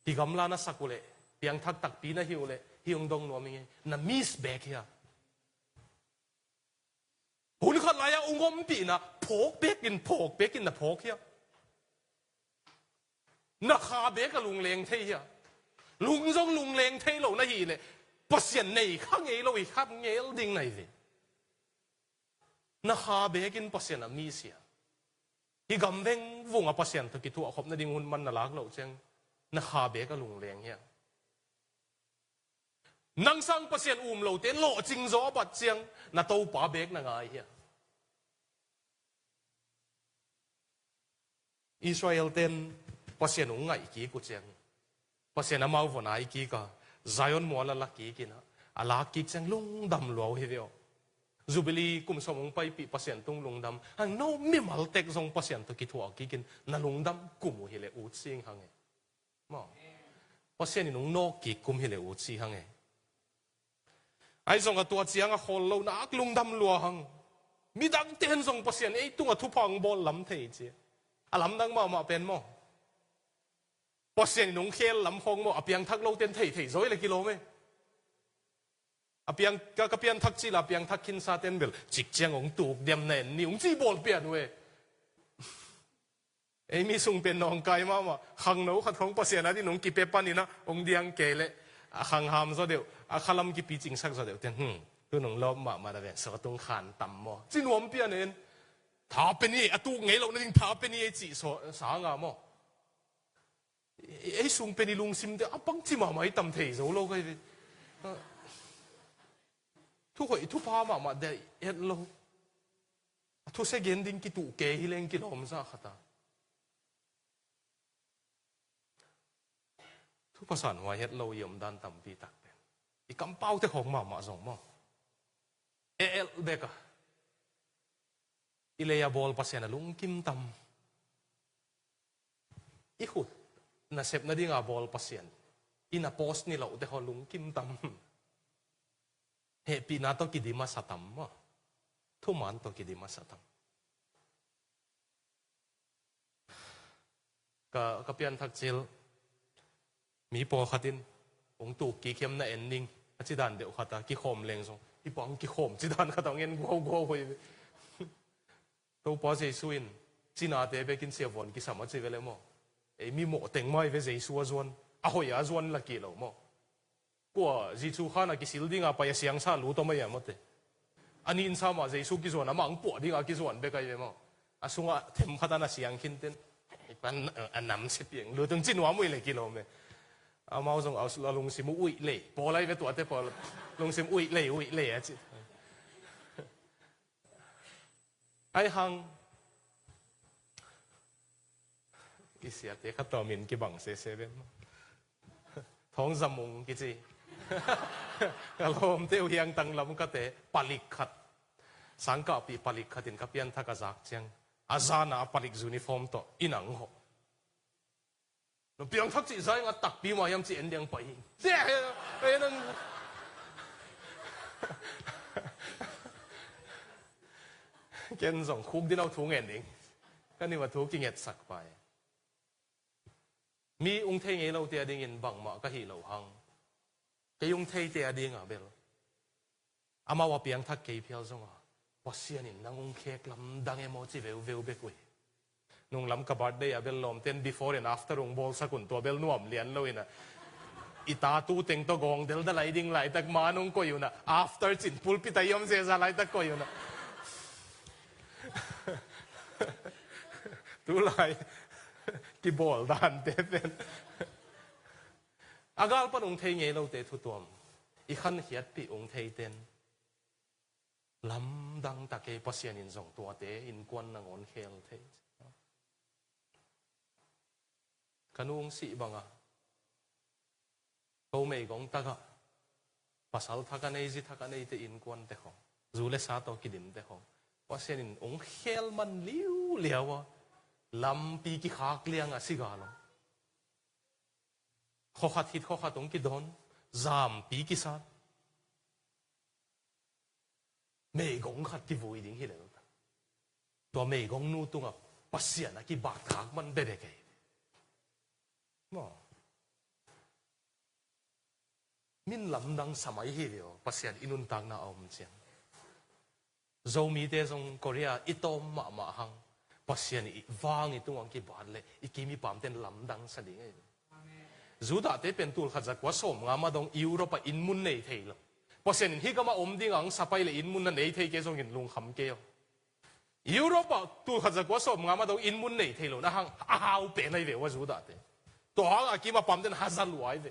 S2: ki gamla na sakule piang thak tak pi na hiule hiung dong no mi na miss back ya hun khat la ya ungom pi na phok back in na phok ya na kha back ka lung leng thei ya lung jong lung leng thei lo na hi le pasien nei khang ei lo i khap ngel ding nai ve na kha back in pasien a mi sia hi gam veng vung a pasien to ki thu a khop na ding hun man na lak lo cheng na kha back ka lung leng ya nang sang pasien lo ten lo ching zo bat chiang na to pa bek na ngai hi Israel ten pasien ngai ki ku chiang pasien amau vonai ki ka Zion mo la ki kina ala ki chiang lung dam lo hi veo Jubilee kum somong pai pi pasien tung lung dam hang no mi mal tek zong pasien to ki thua ki kin na lung dam kum hi le u ching hang e mo pasien nung no ki kum hi le u chi hang e ai zong a tua chiang a hol lo na ak lung dam lua hang mi dang ten zong pasien ei tung a thu phang bol lam thei che a lam dang ma pen mo pasien nung khel lam hong mo apiang thak lo ten thei zoi le kilo me apiang ka pian thak chi la piang thak kin sa ten bel chik chiang ong tuk dem nen ni ong chi bol pian we ei mi sung pen nong kai ma khang no khat hong pasien a di nung ki pe pan ni na ong diang ke le a khang ham zo deu a khalam ki pi ching sak zo deu ten tu nong lom ma da ven so tung khan tam mo chin wom pian en tha pe ni a tu ngei lo na ding tha pe ni e chi so sa nga mo ei sung pe ni lung sim de apang chi ma mai tam thei zo lo kai ve thu hoi thu pa ma de et lo thu se gen ding ki tu ke hi leng ki lom sa khata thu pasan wa het lo yom dan tam pi tak pen I kam pau te khong ma zong mo el beka ileya bol pasena lung kim tam I khut na sep na dinga bol pasien ina post ni lo te ho lung kim tam he pi na to ki di ma satam mo thu man to ki di ma satam ka pian thak chil mi po khatin ong tu ki khem na ending a chi dan deu khata ki khom leng song I pong ki khom chi dan khata ngen go hoi to po se suin china te be kin se von ki sama chi vele mo e mi mo teng mai ve je su azon a hoi azon la ki lo mo kwa ji chu khana ki sil dinga pa ya siang sa lu to mai mo te ani in sa ma je su ki zon ama ang po dinga ki zon be kai ve mo asunga them khata na siang kin ten pan anam se pieng lu tung chin wa moi le ki lo me amao zong aus la lung sim ui le po lai ve to te po lung sim ui le a chi ai hang ki sia te kha to min ki bang se ve thong zamung ki chi kalom te hiang tang lam ka te palik khat sangka pi palik khatin ka pian thaka zak chiang azana palik uniform to inang ho nó piang thắc chị sai ngắt tặc pi mà em chị anh đang bày thế cái nó kiến dòng khúc đi đâu thú nghẹn đi cái này mà thú kinh nghiệm sặc bài mi ung thay nghe lâu tia đi nhìn bằng mà cái hi lâu hăng cái ung thay tia đi ngả bel ama wa piang thắc cây phiêu xong à bác sĩ anh đang ung khét lắm đang em mau chỉ vêu bê quỷ nung lam ka birthday abel lom ten before and after ung bol sa kun to bel nuam lian lo ina ita tu teng to gong del da lai ding lai tak manung ko yuna after chin pulpit ayom se za lai tak ko yuna tu lai ki bol dan te pen agal pa ung thei nge lo te thu tom I khan hiat pi ung thei ten lam dang ta ke pasien in zong tua te in kwan na ngon khel thei kanung si banga câu mày gong ta ka pasal thaka nei ji thaka nei te in kwan te khong zule sa to ki dim te khong pasien in ong khel man liu liawa lam pi ki khak liang a sigalo kho khat ong ki don zam pi ki sa ไม่กงขัดกี่วุ้ยดิ้งที่เลยตัวไม่กงนู่ตัวอ่ะปัสเซียนะกี่บาดขากมันเด็กๆมั้งมินลำดังสมัยที่เดียวปัสเซียนอินุนตังน่าอมเชียงโจมีเตจงเกาหลีอิตอมมาหังปัสเซียนอีวางอีตัวอังกี่บาดเลยอีกิมีปามเต็นลำดังสดิ่งไงจูดาเตเป็นตัวขัดจักว่าสมงามาดงยุโรปอินมุนเนยเทลปัสเซียนที่ก็มาอมดิ่งอังสไปเลยอินมุนนั่นเนยเทเกจงหินลุงคำเกียวยุโรปตัวขัดจักว่าสมงามาดงอินมุนเนยเทลนะฮังอ้าวเป็นไงเดียวว่าจูดาเตตัวฮังอากิมาปามเต็นฮัซันไว้เด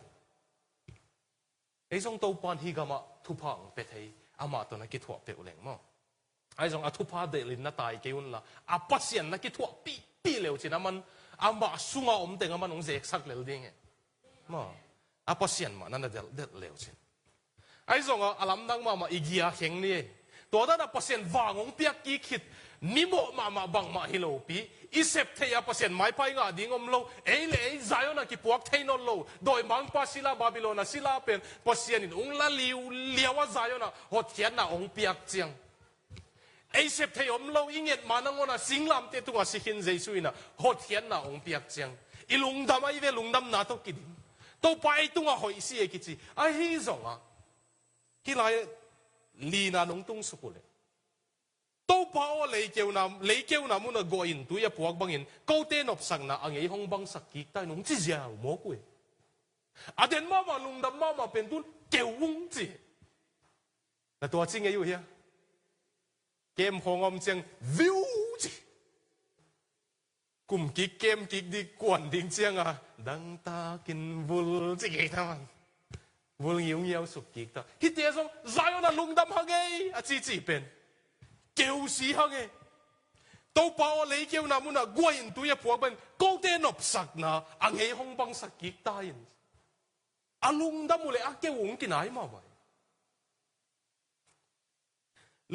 S2: ไอ้ทรงตัวปานที่ก็มาทุพังเป็ดให้อามาตัวนักกิจถั่วเปลวแหลงมั้งไอ้ทรงอาทุพาเดลินน่าตายเกี่ยวนั่นละอาปัสเซียนนักกิจถั่วปีเหลวจีน่ะมันอามาสุงอาอมเต็งอามันองเสกสักเหลวดิ้งไงมั้งอาปัสเซียนมานั่นน่ะเด็ดเหลวจีไอ้ทรงอาลำดังมาอีกียาเข่งนี่ตัวนั้นอาปัสเซียนวางองเปียกกี่ขิดนิโมมาบังมาฮิโลปีอีเซปเทียปัสเซียนไม่ไปงาดิ้งอมโลเอเลใจยนักกิปวกเทนโลโดยมังปัสศิลาบาบิโลนาศิลาเป็นปัสเซียนองละลิวเลียวใจยนักหดเทียนน่ะองเปียกเจียงไอเซปเทียอมโลอิงเงตมานังวนะสิงลำเตตัวสิขินเจสุยน่ะหดเทียนน่ะองเปียกเจียงอีลุงดำไอเวลุงดำนาตกิดิตัวไปตัวหอยเสียกิจิไอฮิซงอ่ะที่ไรลีนานงตุงสุกุเลตัวเป้าเลยเกี่ยวน้ำมันก็อินตัวอย่าพวกบางอินเขาเต้นอบสังนะอังเอ๋ห้องบังสักกิกได้น้องจีเจ้าหมอกเว้ยอาเดนมาลุงดำมาเป็นตัวเกี่ยววงจีแต่ตัวจริงไงอยู่เฮียเกมของอมเจียงวิวจีกลุ่มกิกเกมกิกดีกวนดิ้งเจียงอ่ะดังตากินบุลจีเกย์ทั้งมันบุลเงี้ยวสุกกิกตาฮิตเดียส่งใจน่ะลุงดำฮังเอ๋อาจีเป็นเกี่ยวสีฮังเอตัวเป้าเลยเกี่ยวน้ำมันกวนตัวอย่าพวกเป็นก็เต้นอบสักนะอังเฮห้องบังสักกิกตายอาลุงดำมูเลยอาเกี่ยวงกินไหนมาไว้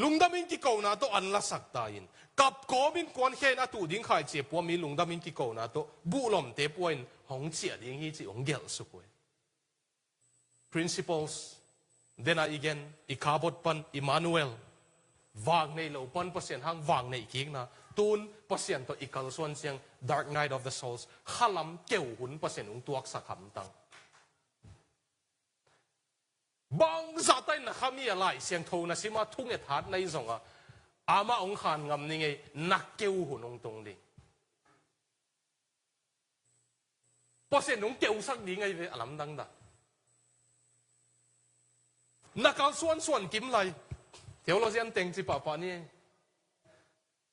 S2: ลุงดำมินกิโกนาตัวอันละสักตายกับโกมินกวนเห็นอาตูดิ้งขายเจ็บปวมีลุงดำมินกิโกนาตัวบุลมเตปวยห้องเจียดิ้งฮีจีองเกลสุกเว principles เดน่าอีกนอีคาบดปันอิมานูเอลวางในโลปันเปอร์เซ็นต์ห้างวางในกิกนะตูนเปอร์เซ็นต์ตัวอีกส่วนเสียง Dark Night of the Souls ขลัมเกี่ยวหุ่นเปอร์เซ็นต์ของตัวสักคำตังบางสัตย์ในข้ามีอะไรเสียงโทนะสิมาทุ่งเอทัดในส่งอ่ะอามาองค์านงำนี่ไงนักเกี่ยวหุ่นองตรงนี้เปอร์เซ็นต์ของเกี่ยวสักนี้ไงเวอลำดังดะนักการส่วนกิมไรเดี๋ยวเราจะแต่งจีบป่านี่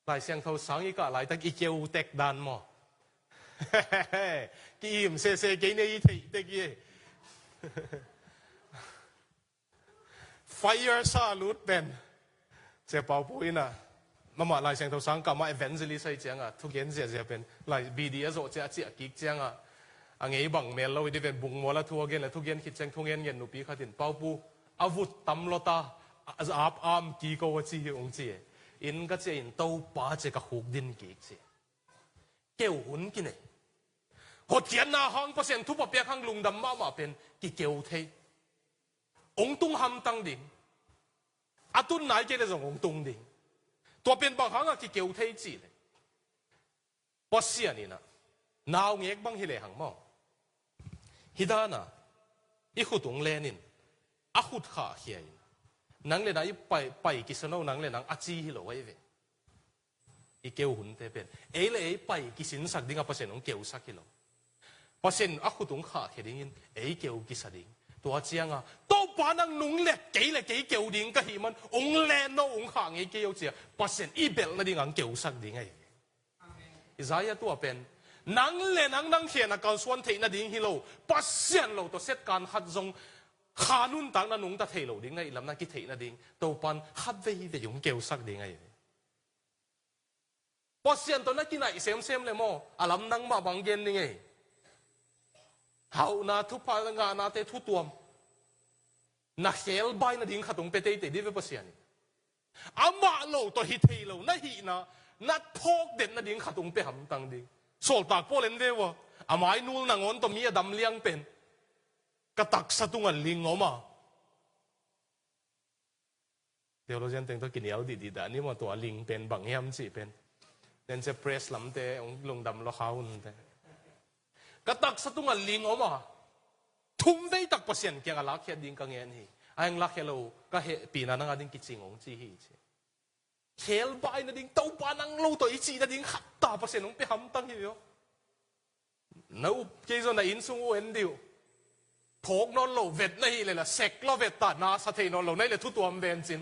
S2: หลายเสียงเท่าสังอีกหลายตะกี้เกี่ยวเต็กดันมั้งกี่อิ่มเซ่กี่เนี่ยอีเตะกี้ Fire salute เป็นเจ้าป่าปุ้ยนะมาหลายเสียงเท่าสังกับมา evangelist ใส่เจียงอ่ะทุกเย็นเสียเป็นหลาย BDS โอเจ้าเจียกิกเจียงอ่ะอันนี้บังเมลเราได้เป็นบุงมัวละทัวเย็นละทุกเย็นคิดเจียงทุกเย็นเย็นหนุปีขัดินป่าปูอาวุธตำรวจอาบอามกี่ก็ว่าจีองจีอินก็จะอินเต้าป้าจะกับหุกดินกี่จีเกี่ยวหุ่นกินเองหดเขียนหน้าห้องเปอร์เซ็นต์ทุบปะเปียกห้างลุงดำมาเป็นกี่เกี่ยวเทองตุงหำตังดิ่งอาตุนไหนเกี่ยวกับองตุงดิ่งตัวเป็นบางครั้งกี่เกี่ยวเทจีเลยปัสเซียนี่นะนาวเงกบังฮิเลหังมองฮิดานะอีขุดงเลนินอาขุดขาเขียนนังเลยนะไปกิสโนนังเลยนังอาจีฮิโลไว้เวอีเกี่ยวหุ่นเตเป็นเลยไปกิสินสักดิ้งเปอร์เซ็นต์ของเกี่ยวสักฮิโลเปอร์เซ็นต์อาขุดงขาเขียนดิ้งเกี่ยวกิสดิ้งตัวเจียงอ่ะตัวปานังนุ่งเล็กเกี่ยวดิ้งก็หิมันองเลนโนองขางเกี่ยวเจียเปอร์เซ็นต์อีเบลนั่นดิ้งอังเกี่ยวสักดิ้งไงอิสายะตัวเป็นนังเลยนังเขียนการส่วนเทนดิ้งฮิโลเปอร์เซ็นต์เราตัวเซตการหัดจงขานุนต่างนั้นนุ่งตะเทโลดิ้งไงลำนั้นกิเทนดิ้งตัวปันฮับเวย์เดี๋ยวเกี่ยวสักดิ้งไงพอเสียนตัวนั้นกินไหนเซมเลยโมอลำนังมาบางเย็นนี่ไงเฮานาทุพพางานาเตทุตัวมนักเฮลใบนาดิ้งขัดตรงเปเตดิเวปเสียนอามาโลตัวฮิเทโลนั่นฮีนะนัดพกเด่นนาดิ้งขัดตรงเปหำตังดิ้งโซลตากโปเลนเดวะอาไม้นูนนางอนตัวมีดำเลี้ยงเป็นกระตักสะตุงันลิงออกมา เดี๋ยวเราจะแต่งตัวกินเหล้าดีๆแต่นี่มาตัวลิงเป็นบางแฮมสิเป็นเดินจะเพรสลำเตะลงดำเราเขาแต่ก็ตักสตุงลิงออกมาทุ่มได้ตักเปอร์เซ็นต์เกี่ยวกับลักเขียดิ้งกังเงินฮีไอ้ลักเขียเราก็เหปีนั้นนั่งดิ้งกิจสิงองจีฮีเขลไปนั่งดิ้งเต้าปานั่งเราตัวอีจีนั่งดิ้งขัดตาเปอร์เซ็นต์องไปหำตั้งฮีเดียวนู้เกี่ยวกับอินซูเอ็นดิวทอกนอนเราเวทนี่เลยล่ะเสกเราเวทตาหน้าสะเทนอนเราในเลยทุกตัวมันเบนจิน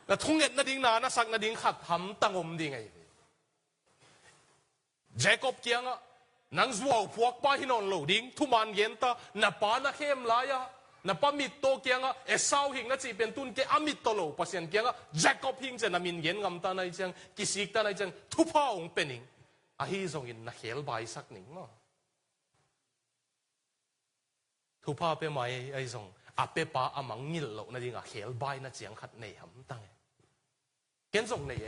S2: แล้วทุ่งเงินนั่งดิ้งนานะสักนั่งดิ้งขัดหำตั้งอมดิ้งไงเจคอบเกียงอ่ะนังสวาวพวกป้าหินอนโหลดิ้งทุมันเย็นตาหน้าป้านักเข้มลายอ่ะหน้าป้ามิดโตเกียงอ่ะเอสาวหิงนั่นจีเป็นตุนเกอมิดโตโหลปัสยันเกียงอ่ะเจคอบหิงจะนามินเย็นงำตาในจังกิสิกตาในจังทุพ้าองเป็นหิงอ่ะฮีทรงอินนักเขลใบสักหนึ่งมั้งทุพ้าเป็นไม่ไอ้ทรงอ่ะเปป้าอ่ะมังงิลโลนั่นดิ้งอ่ะเขลใบนั่นเจียงขัดในหำตั้งเกินทรงในเอ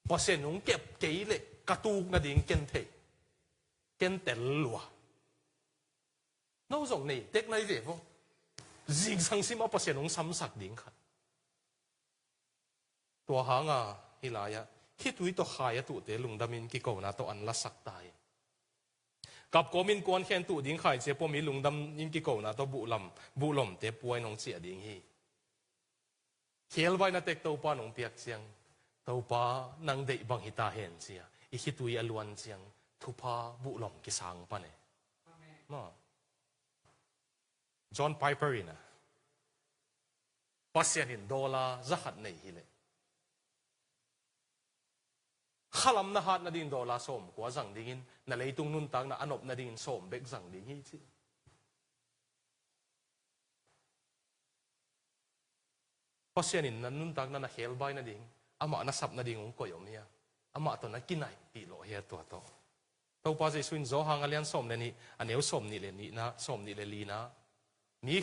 S2: ปัสยันองเก็บเกยเลยกระตูกนั่นดิ้งเกินเทเกินเตลลัวน้องส่งนี่เด็กในเรื่องจิงสังสิมาปัสยันองซ้ำสักดิ้งขัดตัวหางอ่ะฮิลายะคิดวิตัวขายตัวเตลุงดามินกิโกนาตัวอันละสักตายกับกมินกวนแขนตัวดิ้งขายเสียพอมีลุงดำยินกิโกนาตัวบุลมเตป่วยน้องเสียดิ้งฮีเขียนไว้นาเต็กตัวป้าน้องเปียกเสียงตัวป้านังเดบังหิตาเห็นเสียอีคิดวิอลวนเสียงทุพาบุลมกิสังปะเนี่ยมาจอห์นไพเปอร์นะปัสยานินดอลลาร์จะขัดในฮิเลขลัมนะฮัดนาดินดอลลาร์ส่งกว่าจังดิ่งนั่นเลยตุงนุนตังนะอันอบนาดินส่งเบกจังดิ่งฮีจีปัสยานินนั้นนุนตังนั้นเฮลบายนาดิงอามานัสับนาดิงองก็ยอมเฮียอามาตัวนั้นกินไหนปีโลเฮียตัวโตตัวป้าจะสุนโจหางอเลียนส่งเลยนี่อันเดียวส่งนี่เลยนี่นะส่งนี่เลยลีนะนี่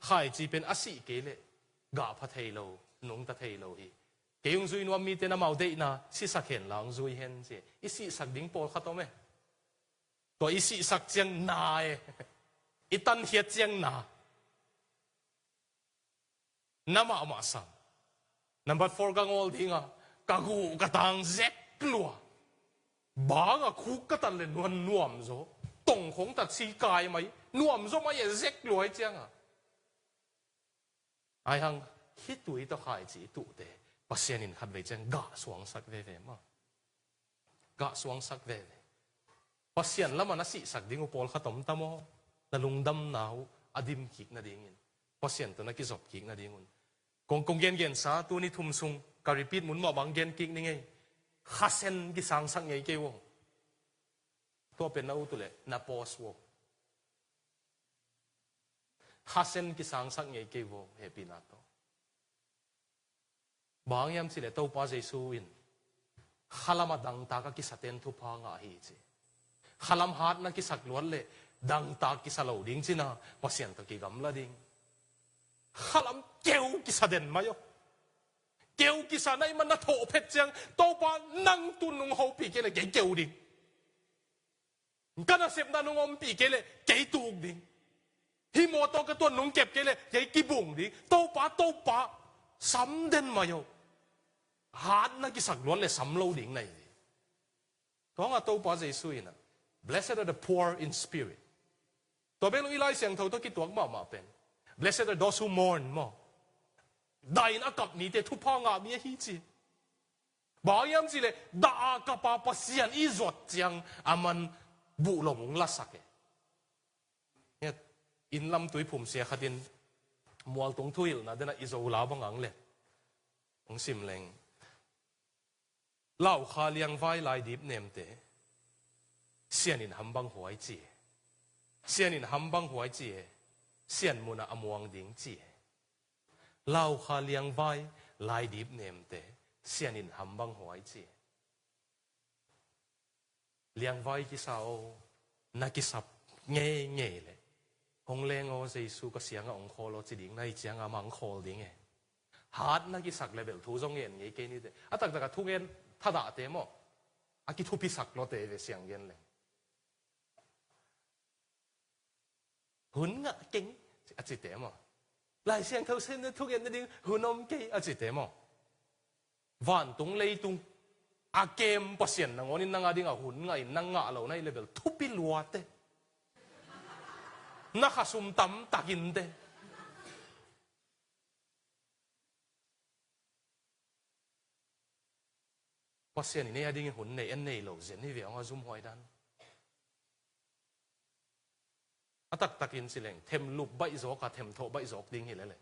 S2: ขายจีเป็นอาศิเกลกาพัทเทโลนงตะเทโลฮีเกี่ยงซุยนวมีเตนมาเดนะสิสักเห็นหลังซุยเห็นเจอิสิสักดิ้งโปลขัดตัวไหมตัวอิสิสักเจียงนาอิตันเฮียเจียงนาน้ำมาสังnumber 4กังโอลดิ้งอ่ะกักูกระตังเจ็กกลัวบ้างอ่ะคุกกระตันเลยนวมโซตรงของตัดสีกายไหมนวมโซไม่เจ็กกลัวเจียงอ่ะไอ้หังคิดตัวตัวขายจีตัวเดปัสยานินขัดไว้เจียงกะสวงสักเว่มากะสวงสักเว่ปัสยานแล้วมันน่ะสิสักดิ้งอุปอลขัดตมตามอนั่นลุงดำหนาวอดิมขิกนั่นเองปัสยานตัวนักกิจบขิกนั่นเองกงเกนซาตัวนี้ทุ่มซุงการีพิดมุนมาบางเกนกิกนี่ไงข้าเซนกิสังสังไงเกี่ยวตัวเป็นนาตัวเล่นาโพสวข้าเซนกิสังสังไงเกี่ยวเฮปีนาโตบางยามสิเลตัวป้าเจสูอินข้าลามาดังตากกิสัตเตนทุพางาฮีจีข้าลามฮัดนักกิสักล้วนเล่ดังตากิสลาวดิ้งจีน่าปัสยันตะกิกำลาดิ้งข้าลามเกี่ยวกิสเดนมาโยเกี่ยวกิสานายมันน่ะโถเพชรจังตัวป้านั่งตุนงเขาปีเกลเกี่ยวดิ้งกันน่ะเสพนันงอมปีเกลเกี่ยวตูกดิ้งฮิโมโตกตัวนุ่งเก็บเกลเกี่ยวกิบุงดิ้งตัวป้าซ้ำเด่นมาโยหาดนักกิสักล้วนเลยซ้ำโลดิ้งในท้องอ่ะตัวป้าเจสุยนะ blessed are the poor in spirit ตัวเป็นลุยไล่เสียงเท่าตัวกิตัวมาเป็นblessed are those who mourn มั้งได้นักกับนี้แต่ทุกพ่องามีฮิจิบางอย่างสิเลยด่ากับป้าปัสยันอีจดจังอามันบุหลงละสักเนี่ยอินลำตุยผมเสียขัดินมัวตรงทุยนะเดน่ะอิโซลาบังอังเลยองซิมเลงเล่าคาเลียงไว้ลายดิบเนมเตเสียนินหำบังหัวจีเสียนินหำบังหัวจีเสียนมุนอมวงดิ้งจีเล่าคาเลียงไว้ลายดิบเนมเตเสียนินหำบังหัวจีเลียงไว้กิสาวนักกิสับเง่เง่เลยหงเลงโอเจสุก็เสียงองโคโลจีดิ้งในเสียงอามังโคดิ้งฮาร์ดนักกิสักเลเวลทูจงเงินเงี้ยเกนี่เดอะตักทุกเงินถ้าด่าเตมอากิทุพิสักโลเตเวเสียงเงินเลยหุ่นงะเก่งอาจิเตม lại xem thâu sen nó thuốc nó đi hun om kê à chỉ thế mà van tung lấy tung à kem bớt tiền năng ngonin năng à đi ngà hun ngay năng ngà lâu này level thu pi lúa thế nắc hà sum tam takin thế bớt tiền này à đi hun này anh này lâu diễn như vậy ông zoom hoài đan à takin xí leng thêm lục bảy gió cả thêm thọ bảy gió đinh như thế này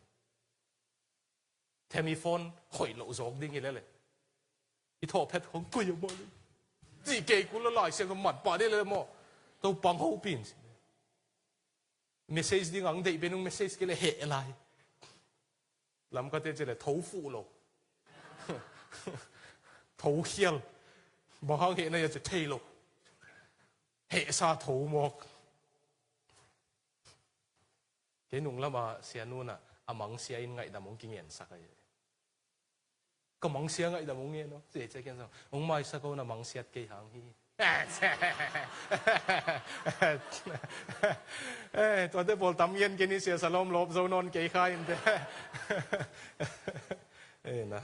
S2: thêm iPhone hỏi lộ gió đinh như thế này ít thọ pet không quỳ ở mồi chỉ kể cũng là lại xem cái mặt bà đây là mò tôi bằng hậu pin message đi ngang đây bên ông message cái là hệ lại làm cái tên là thấu phụ lộ thấu khiêu bảo hàng hệ này là thay lộ hệ sa thấu mọc cái nung là mà xe nung à among xe in ngày đã muốn kinh nghiệm sắc cái có mong xe ngay đã muốn nghe nó dễ chơi cái sao ông mai sao câu là mong xe cây hàng hi tôi thấy bộ tắm yên cái này xe salon lốp dâu non cây khai nè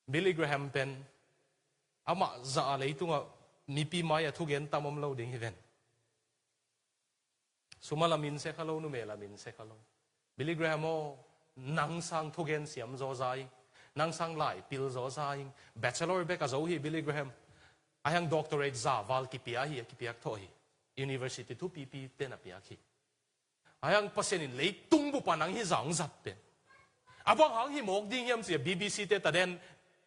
S2: Billy Graham pen ama za lấy tung à mi pi mai à thu gen tam om lâu đỉnh hiền suma là min xe khalo nu me là min xe khalo Billy Graham o nang sang thu gen siam zo zai nang sang lại pil zo zai bachelor be ka zo hi Billy Graham ayang doctorate za val ki pia hi ki piak thoi university tu pp ten apia ki ayang pasen in lei tung bu panang hi zang zat pen abang hang hi mok ding yam si BBC te ta den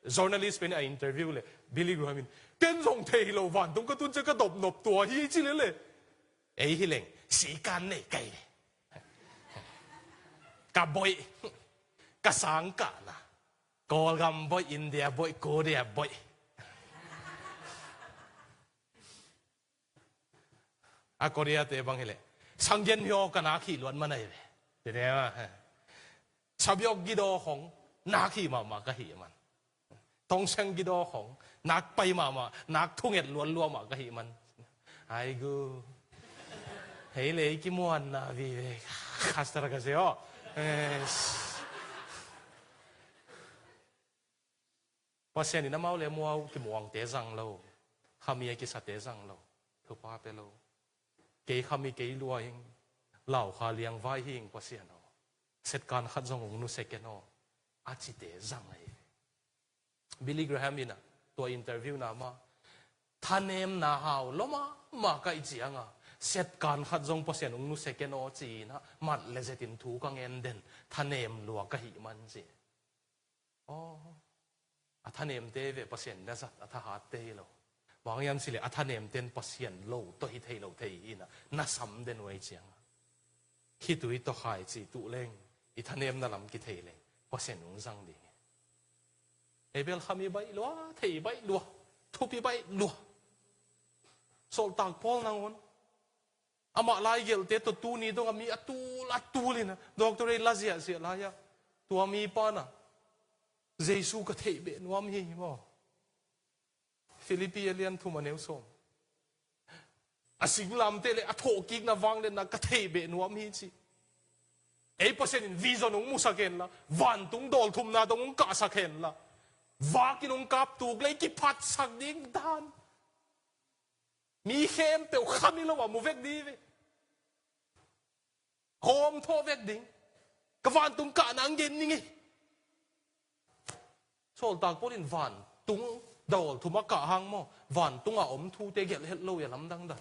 S2: journalist pen a interview le Billy Graham in ken rong thei lo van tung ka tun che ka dop nop tua hi chi le ei hi leng si kan nei kai ka boy ka sang ka na Call gam boy India boy Korea boy à Korea te bang hele sanggen hyo kana khi luan ma nei te ne ma sabyok gido hong na khi ma ka hi man tong sang gido hong nak pai ma nak thunget luan luo ma ka hi man ai gu hele ki muan na vi khastra ka se o pasen ina mau le muau ki muang te zang lo khamia ki sa te zang lo thu pa pe lo ke khami ke lua hing lau kha liang vai hing pasen o set kan khat zong ong nu second o achi te zang ai Billy Graham ina to interview na ma thanem na hao loma ma kai chianga set kan khat zong pasen ong nu second o chi na mat le zetin thu ka ngen den thanem lua ka hi man chi oh à thanh em tê về pasien đã rất à tha hạt tê lo, vàng yam xí lệ à thanh em tên pasien lâu tôi thấy lâu thấy ina, na sắm đến vậy chăng, khi tụi tôi khai chỉ tụ lên, ý thanh em na làm cái thấy lên, pasien uống răng đi, ebel khami bay lúa, thấy bay lúa, thu pi bay lúa, sol tag Paul nangon, ama lai gel tê tôi tu ni dong ami atu lina, doctor lazia siya laya, tu ami pa na. Giêsu có thể bị nuông hi mà Philippines liên thu mà nếu xong à sinh làm thế là thổ kinh na vang lên là có thể bị nuông hi chi ấy percent vision ông musaken là van tung đol thum na tung ông cả saken là vác cái ông cáp tuộc lấy cái phát sắc điên đan mi khem tiểu khăm đi lâu mà mua vét đi vậy hôm thô vét đi cái van tung cả nang gen đi sol tak porin van tung dol thuma ka hang mo van tung a om thu te gel het lo ya lam dang da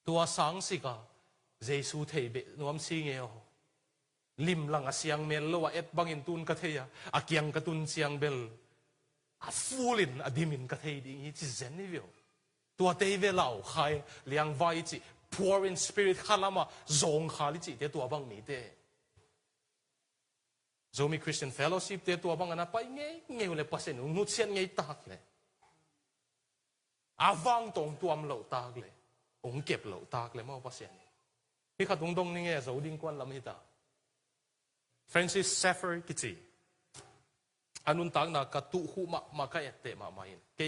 S2: tua sang si ka jesu thei be nuam si nge o lim lang a siang mel lo et bangin tun ka theya a kyang ka tun siang bel a fulin a dimin ka thei ding hi chi zen ni vio tua te ve lau khai liang vai chi poor in spirit khalama zong khali chi te tua bang mi te Zomi Christian Fellowship te tua bang ana pai nge le pasen nu chen nge tak le avang tong tuam lo tak le ong kep lo tak le mo pasen hi kha tung dong ni nge zo ding kwan lam hi ta Francis Schaeffer kichi anun tak na ka tu hu ma ka ette ma in ke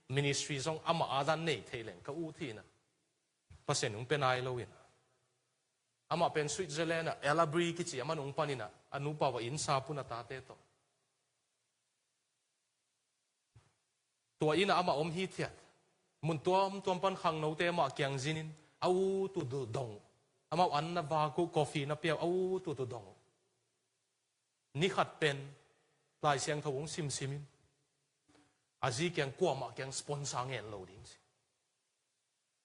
S2: ministry zong ama adan nei theilen ka u thi na pasen ung penai lo in ama pen Switzerland na elabri kichi ama nung panina anu pa wa insa puna tate to tua ina ama om hi thiat mun tuam pan khang no te ma kyang zinin au tu du dong ama an na va ku coffee na piao au tu dong ni khat pen lai siang thawong sim simin azi kyang kwa ma kyang sponsor ngen lo ding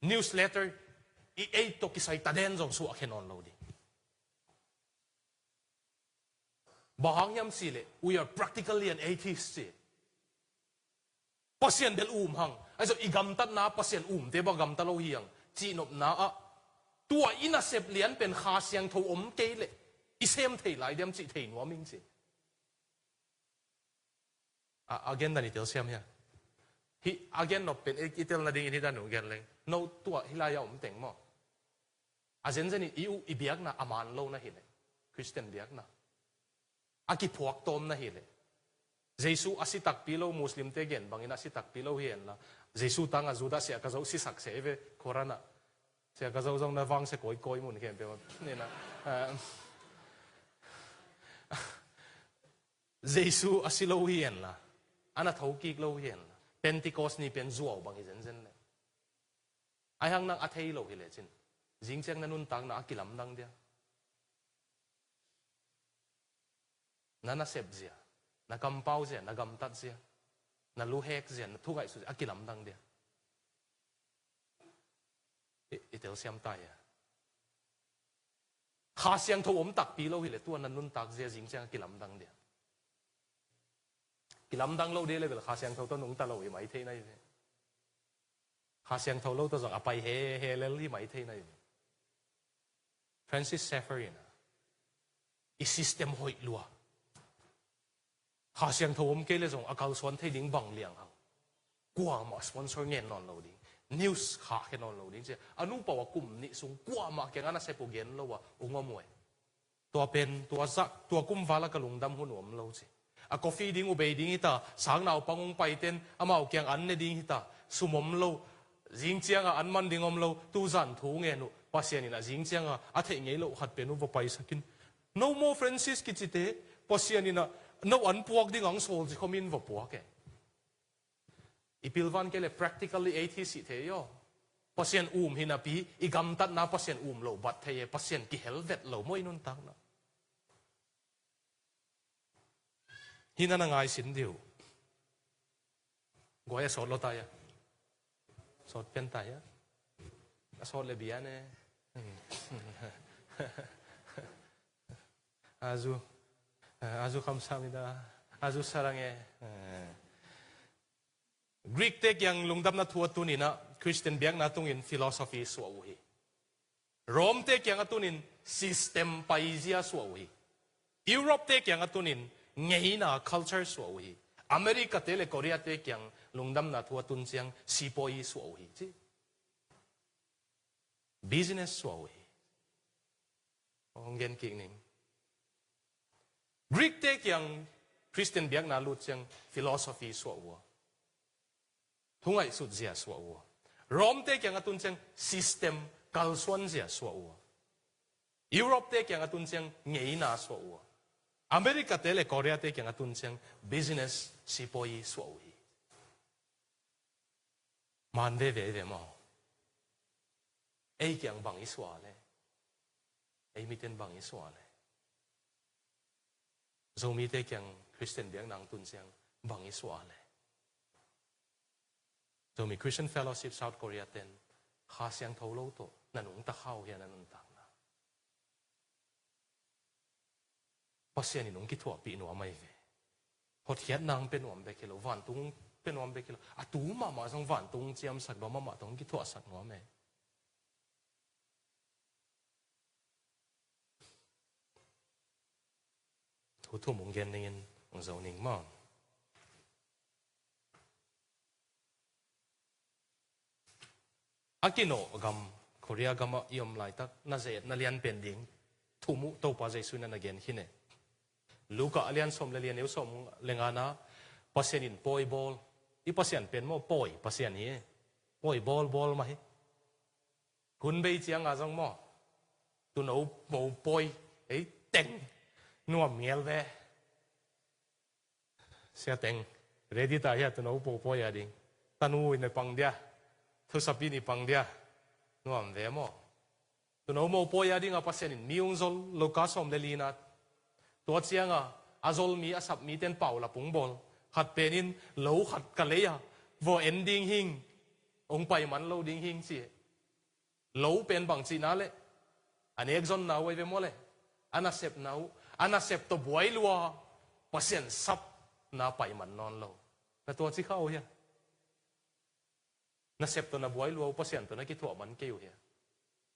S2: newsletter i ei to kisai taden jong su akhen on lo ding bahang yam sile we are practically an atheist pasien del hang also igam tat na pasien te ba gam ta lo hiang chi nop na a tua ina sep lian pen kha siang tho om ke le i sem thei lai dem chi thei no ming chi again da ni tel siam ya hi again no pen itel na ding ni da no gen leng no tua hilaya om teng mo a zen zen iu i biak na aman lo na hi le Christian biak na aki phuak tom na hi le Jesu asitak pilo Muslim te gen bangin asitak pilo hian la Jesu tanga juda sia ka zo si sak se ve korana sia ka zo zong na wang se koi koi mun kem pe ne na Jesu asilo hian la ana thoki lo hian la Pentecost ni pen zuaw bang zen zen le ai hang nang athei lo hi le chin jing chang na nun tang na akilam dang dia nana sep zia na kampau zia na gam tat zia na lu hek zia na thugai su akilam dang dia itel siam tai ya kha siang tho om tak pi lo hi le tu na nun tak zia jing chang akilam dang dia kilam dang lo de level kha siang tho to nung ta lo hi mai thei nai kha siang tho lo to jong apai he le li mai thei nai Francis Schaeffer i system hoi lua kha siang tho om ke le jong akal suan thei ding bang liang hang kwa ma sponsor ngen non lo ding news kha ke non lo ding che anu pa wa kum ni sung kwa ma ke ngana se po gen lo wa ungomoi tua pen tua zak tua kum wala ka lungdam hun om lo che a coffee ding ubei ding ita sang nau pangong paiten amao kyang an ne ding ita sumom lo jing chianga an man ding om lo tu zan thu nge nu pasian ina jing chianga a thei ngei lo khat penu vo pai sakin no more Francis kichite pasian ina no an puak ding ang sol ji khomin vo puak ke ipilvan ke le practically atheist the yo pasian hina pi igam tat na pasian lo bat the pasian ki helvet lo moi nun tak na hina na ngai sin diu goya sot lo ta ya sot pen ta ya sot le bia ne azu kamsamida azu sarange Greek te kyang lungdam na thuat tunin na Christian biak na tungin philosophy suawi Rome te kyang atunin system paisia suawi Europe te kyang atunin ngei na culture suawi America te le Korea te kyang lungdam na thuat tun chiang sipoi suawi chi business suawi ongen kingning Greek te kyang Christian biak na lut chiang philosophy suawa thungai sut zia suawa Rome te kyang atun chiang system kalsuan zia suawa Europe te kyang atun chiang ngei na suawa America te le Korea te kyang atun chiang business sipoi suawi man ve mo ei kyang bang iswa le ei miten bang iswa le zomi te kyang Christian biang nang tun chiang bang iswa le zomi Christian Fellowship South Korea ten kha siang tho lo to nanung ta khau hian anun tak na pasian inung ki thua pi no mai ve hot hiat nang pen om be kilo van tung pen om be kilo atu ma song van tung chiam sak ba ma tong ki thua sak no me thu mong gen ningen ong zo ning ma akino gam Korea gama iom lai tak na zet na lian pending thumu to pa Jesu na again hine Luka alian som le lian eu som lengana pasienin poi bol I pasien pen mo poi pasien hi poi bol ma hi kun bei chiang a jong mo tu nấu màu bôi ấy teng nuông miel về xe teng ready ta ya tu nấu màu bôi à đi ta nuôi này bằng dia thu sắp đi bằng dia nuông về mò tu nấu màu bôi à đi ngapa sen miung zol lokasom delinaตัวเชียงอ่ะอาจจะมีอาศัพมีเต็นเป่าละปุ่งบอลขัดเป็นอินเหลวขัดกันเลยอ่ะวอเอนดิ้งหิงองไปมันเหลวดิ้งหิงสิเหลวเป็นบางจีน่าเลยอันนี้เอกซอนน่าไว้เป็นโมเลยอันนั้นเสพน่าอันนั้นเสพตัวบวยลัวเปอร์เซ็นต์ซับน่าไปมันนอนเหลวแต่ตัวที่เข้าเฮียน่าเสพตัวน่าบวยลัวเปอร์เซ็นต์ตัวน่าคิดถั่วมันเกี่ยวเฮีย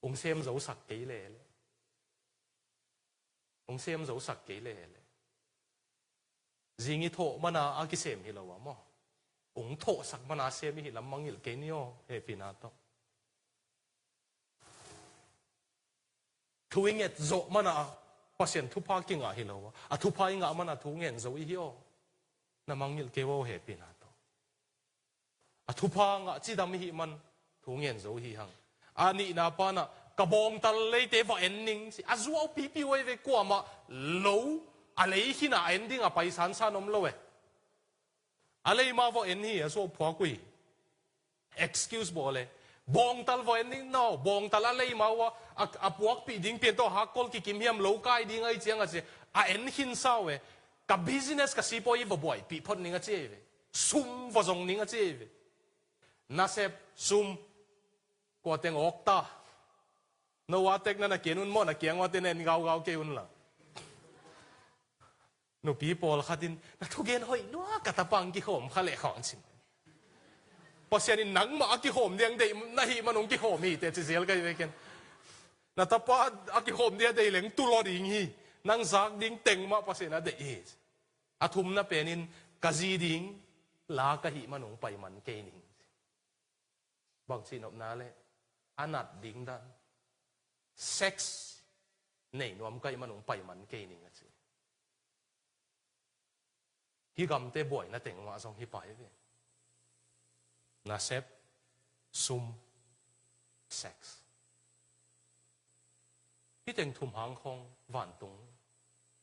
S2: องเซมจะสักกี่เลยองเสียมจะสักกี่เลยจิงิโถมันอากิเซมฮิลาวะมั้งองโถสักมันอาเซมิฮิลามังฮิลเกนิโอเฮปินาโตทุยเงตโจมันอาพัศยันทุพากิงอาฮิลาวะอะทุพาอิงอามันอาทุเงนโจอิฮิโอนามังฮิลเกวโอเฮปินาโตอะทุพางอาจิดามิฮิมันทุเงนโจฮิฮังอันนี้นาปานะกระบองตะเลยเตว่าเอ็นดิ้งสิอาจัวปีปีไว้เวกัวมาโลอะไรที่น่าเอ็นดิ้งอะไปสันสานอมโลเวอะไรมาว่าเอ็นนี่อะสัวพัวกุย excuse บอกเลยบองตะว่าเอ็นดิ้ง no บองตะอะไรมาว่าอะพวกปีดิ้งเปลี่ยนตัวฮักกอลกิกิมเฮียมโลกายดิ้งไอเจียงอะสิอะเอ็นหินเศร้าเวกับ business กับซีโปอีบ่อยปีพอดนิ่งอะเจเวซุ่มว่าจงนิ่งอะเจเวน่าเสพซุ่มกว่าเต็งออกตาโนวาเทคนั่นนะเกี่ยนุ่นมั่วนะเกี่ยงว่าเต้นเองเกาเกี่ยนุ่นละโนปีโป้ขัดินนักทุกเกณฑ์หอยนัวกะตะปังกี่โหมข้าเล่ของชิมพอเสียนี่หนังมากี่โหมเดียงเดยน่าหิมันงกี่โหมมีแต่จะเสียกันไปกันนัตปากี่โหมเดียงเดยเหลงตุลอดิ่งฮีนังซักดิ่งเต็งมาพอเสียนะเดยอาทุมนะเป็นอินกะจีดิ่งลากะหิมันงไปมันเกนิงบางสิ่งอบนาเลยอนัดดิ่งดันsex เนี่ยนวมก็ยังมันงไปมันเกนิงอ่ะสิที่กำเตบ่อยนะแต่งว่าสองที่ไปเลยนะเซฟซุ่ม sex ที่แต่งทุ่มหางคงหวานตุง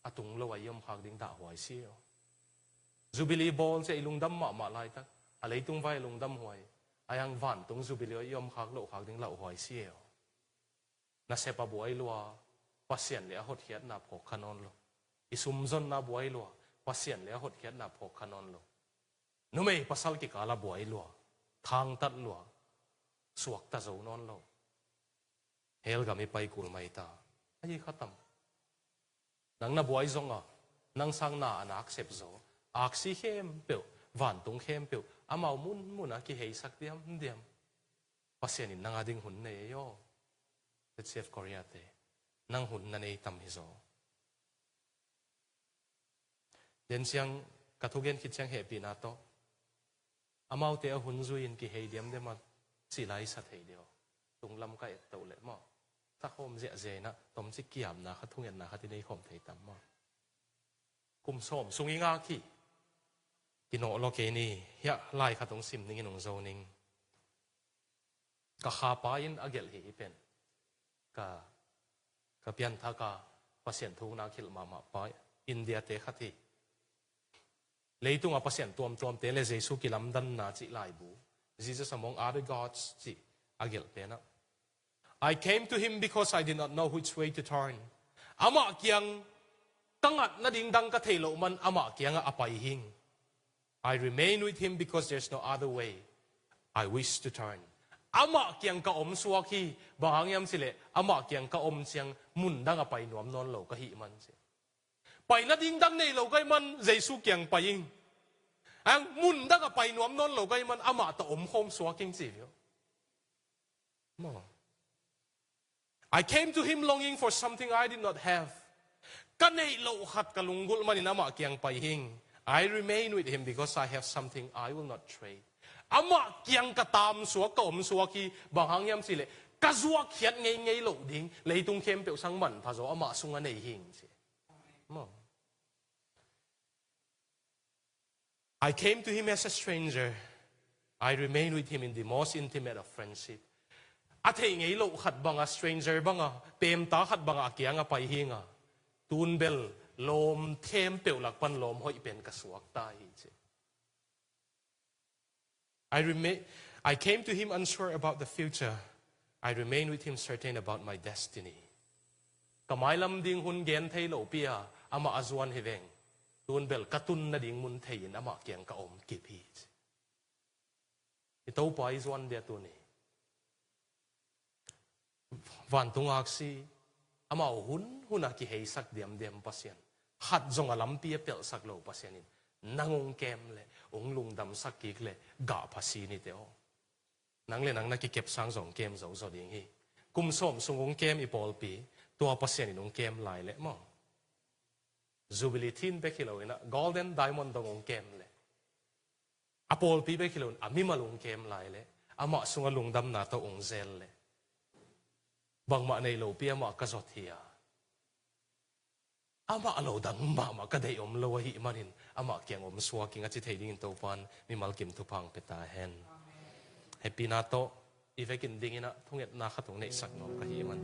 S2: อาตุงเราไว้ยมพักดิ้งด่าหวยเสียวจูบิลีบอลเสียลุงดำมาลายตักอะไรตุงไว้ลุงดำหวยอายังหวานตุงจูบิลียมพักโลกพักดิ้งเหล่าหวยเสียวน่าเสพบัวลัวพัศยันเลี้ยหดเขียนนับหกขนนโลอิสุมจนนับบัวลัวพัศยันเลี้ยหดเขียนนับหกขนนโลนุ่มเอ๋ภาษากิกาลาบัวลัวทางตัดลัวสวกตาโจนนโลเฮลกามีไปกุลไม่ตาไอ้ขัดตั้มนังนับบัวจงอ่ะนังสังนาอักเสบโจอักซีเข้มเปียวหวานตรงเข้มเปียวอามามุนอ่ะกี่เฮสักเดียมพัศยันนังอดิ่งหุ่นเนยโยเซฟคอรียเตนั่งหุ่นนั่นเองทำฮิโซเดินเสียงกระทุกเย็นคิดเสียงเฮปีนาโตอามาเตอหุ่นจุยนกี่เฮเดียมเดมันสิไลสัตเฮเดียวตรงลำก็เอตโตเลยมั้งถ้าโฮมเจนะตอมจิกยามนะขัดทุกเย็นนะขัดที่ในโฮมเทตัมมั้งกุมส้มสุงิงาคีกินโอโลเกนียะไล่ขัดตรงซิมนิ่งนงโซนิงก็ขาปายินอเกลเฮเป็นก็เปลี่ยนท่ากาพัศยันทุกนักขิลมาไปอินเดียเตะขัดที่เลยตุงพัศยันตัวเตะเลยเจสุกิลัมดันนาจิไลบู Jesus among other gods จิอาเกลเป็นนะ I came to him because I did not know which way to turn อามาเกียงตั้งอัดนาดิ่งดังกะเทโลมันอามาเกียงอภัยหิง I remain with him because there's no other way I wish to turnอามาเกียงกะอมสวาคีบางยามสิเลอามาเกียงกะอมเสียงมุนดังไปหนวมนอนโลกะหิมันสิไปนัดยิงดังในโลกะมันเจสุเกียงไปยิงอังมุนดังไปหนวมนอนโลกะมันอามาตะอมโฮมสวากิงสิเดียวมอ I came to him longing for something I did not have กันในโลหัดกะลุงกุลมันอามาเกียงไปยิง I remain with him because I have something I will not tradeอามาเกียงกระตามสัวกอมสัวกีบางครั้งยามสิเลกะสัวเขียดไงโหลดิ้งเลยตุงเข้มเปียวสังมันพาโซอามาสุงอันไหนหิงสิมอ I came to him as a stranger I remain with him in the most intimate of friendship a thei ngei lo khat banga stranger banga pem ta khat banga akyanga pai hinga tun bel lom them peu lak pan lom hoi pen ka suak ta hi che I came to him unsure about the future. I remain with him certain about my destiny. Kamai lam ding hun gen thei lo pia ama azwan heveng tun bel katun na ding mun thein ama kyang ka om ki phi ito pa izwan dia tu ni van tung aksi ama hun ki hei sak diam pasien hat zong alam pia pel sak lo pasienin nangong kem le ong lung dam sak ki le ga phasi ni teo nang le nang na ki kep sang zong kem zo zo ding hi kum som sungong kem i pol piตัวภาษาหนุ่งเกมลายเละมั้งจูบิลิทินเบคิโลนะ golden diamond ตรงเกมเลยอพอลปีเบคิโลอามิมาลงเกมลายเลยอามาสุงลงดำนาตัวองเซลเลยบางมาในโลปีอามาก็จดเฮียอามาโลดังมาก็ได้อมโลหิมานินอามาเกียงอมสวากิงอาจิตเฮดิ้งตัวปันมีมัลกิมทุพังเปตาเฮนเฮปีนาโตอีเวกินดิ้งนะทุ่งเอ็ดนาขัดตรงในสักนอกก็เฮียมัน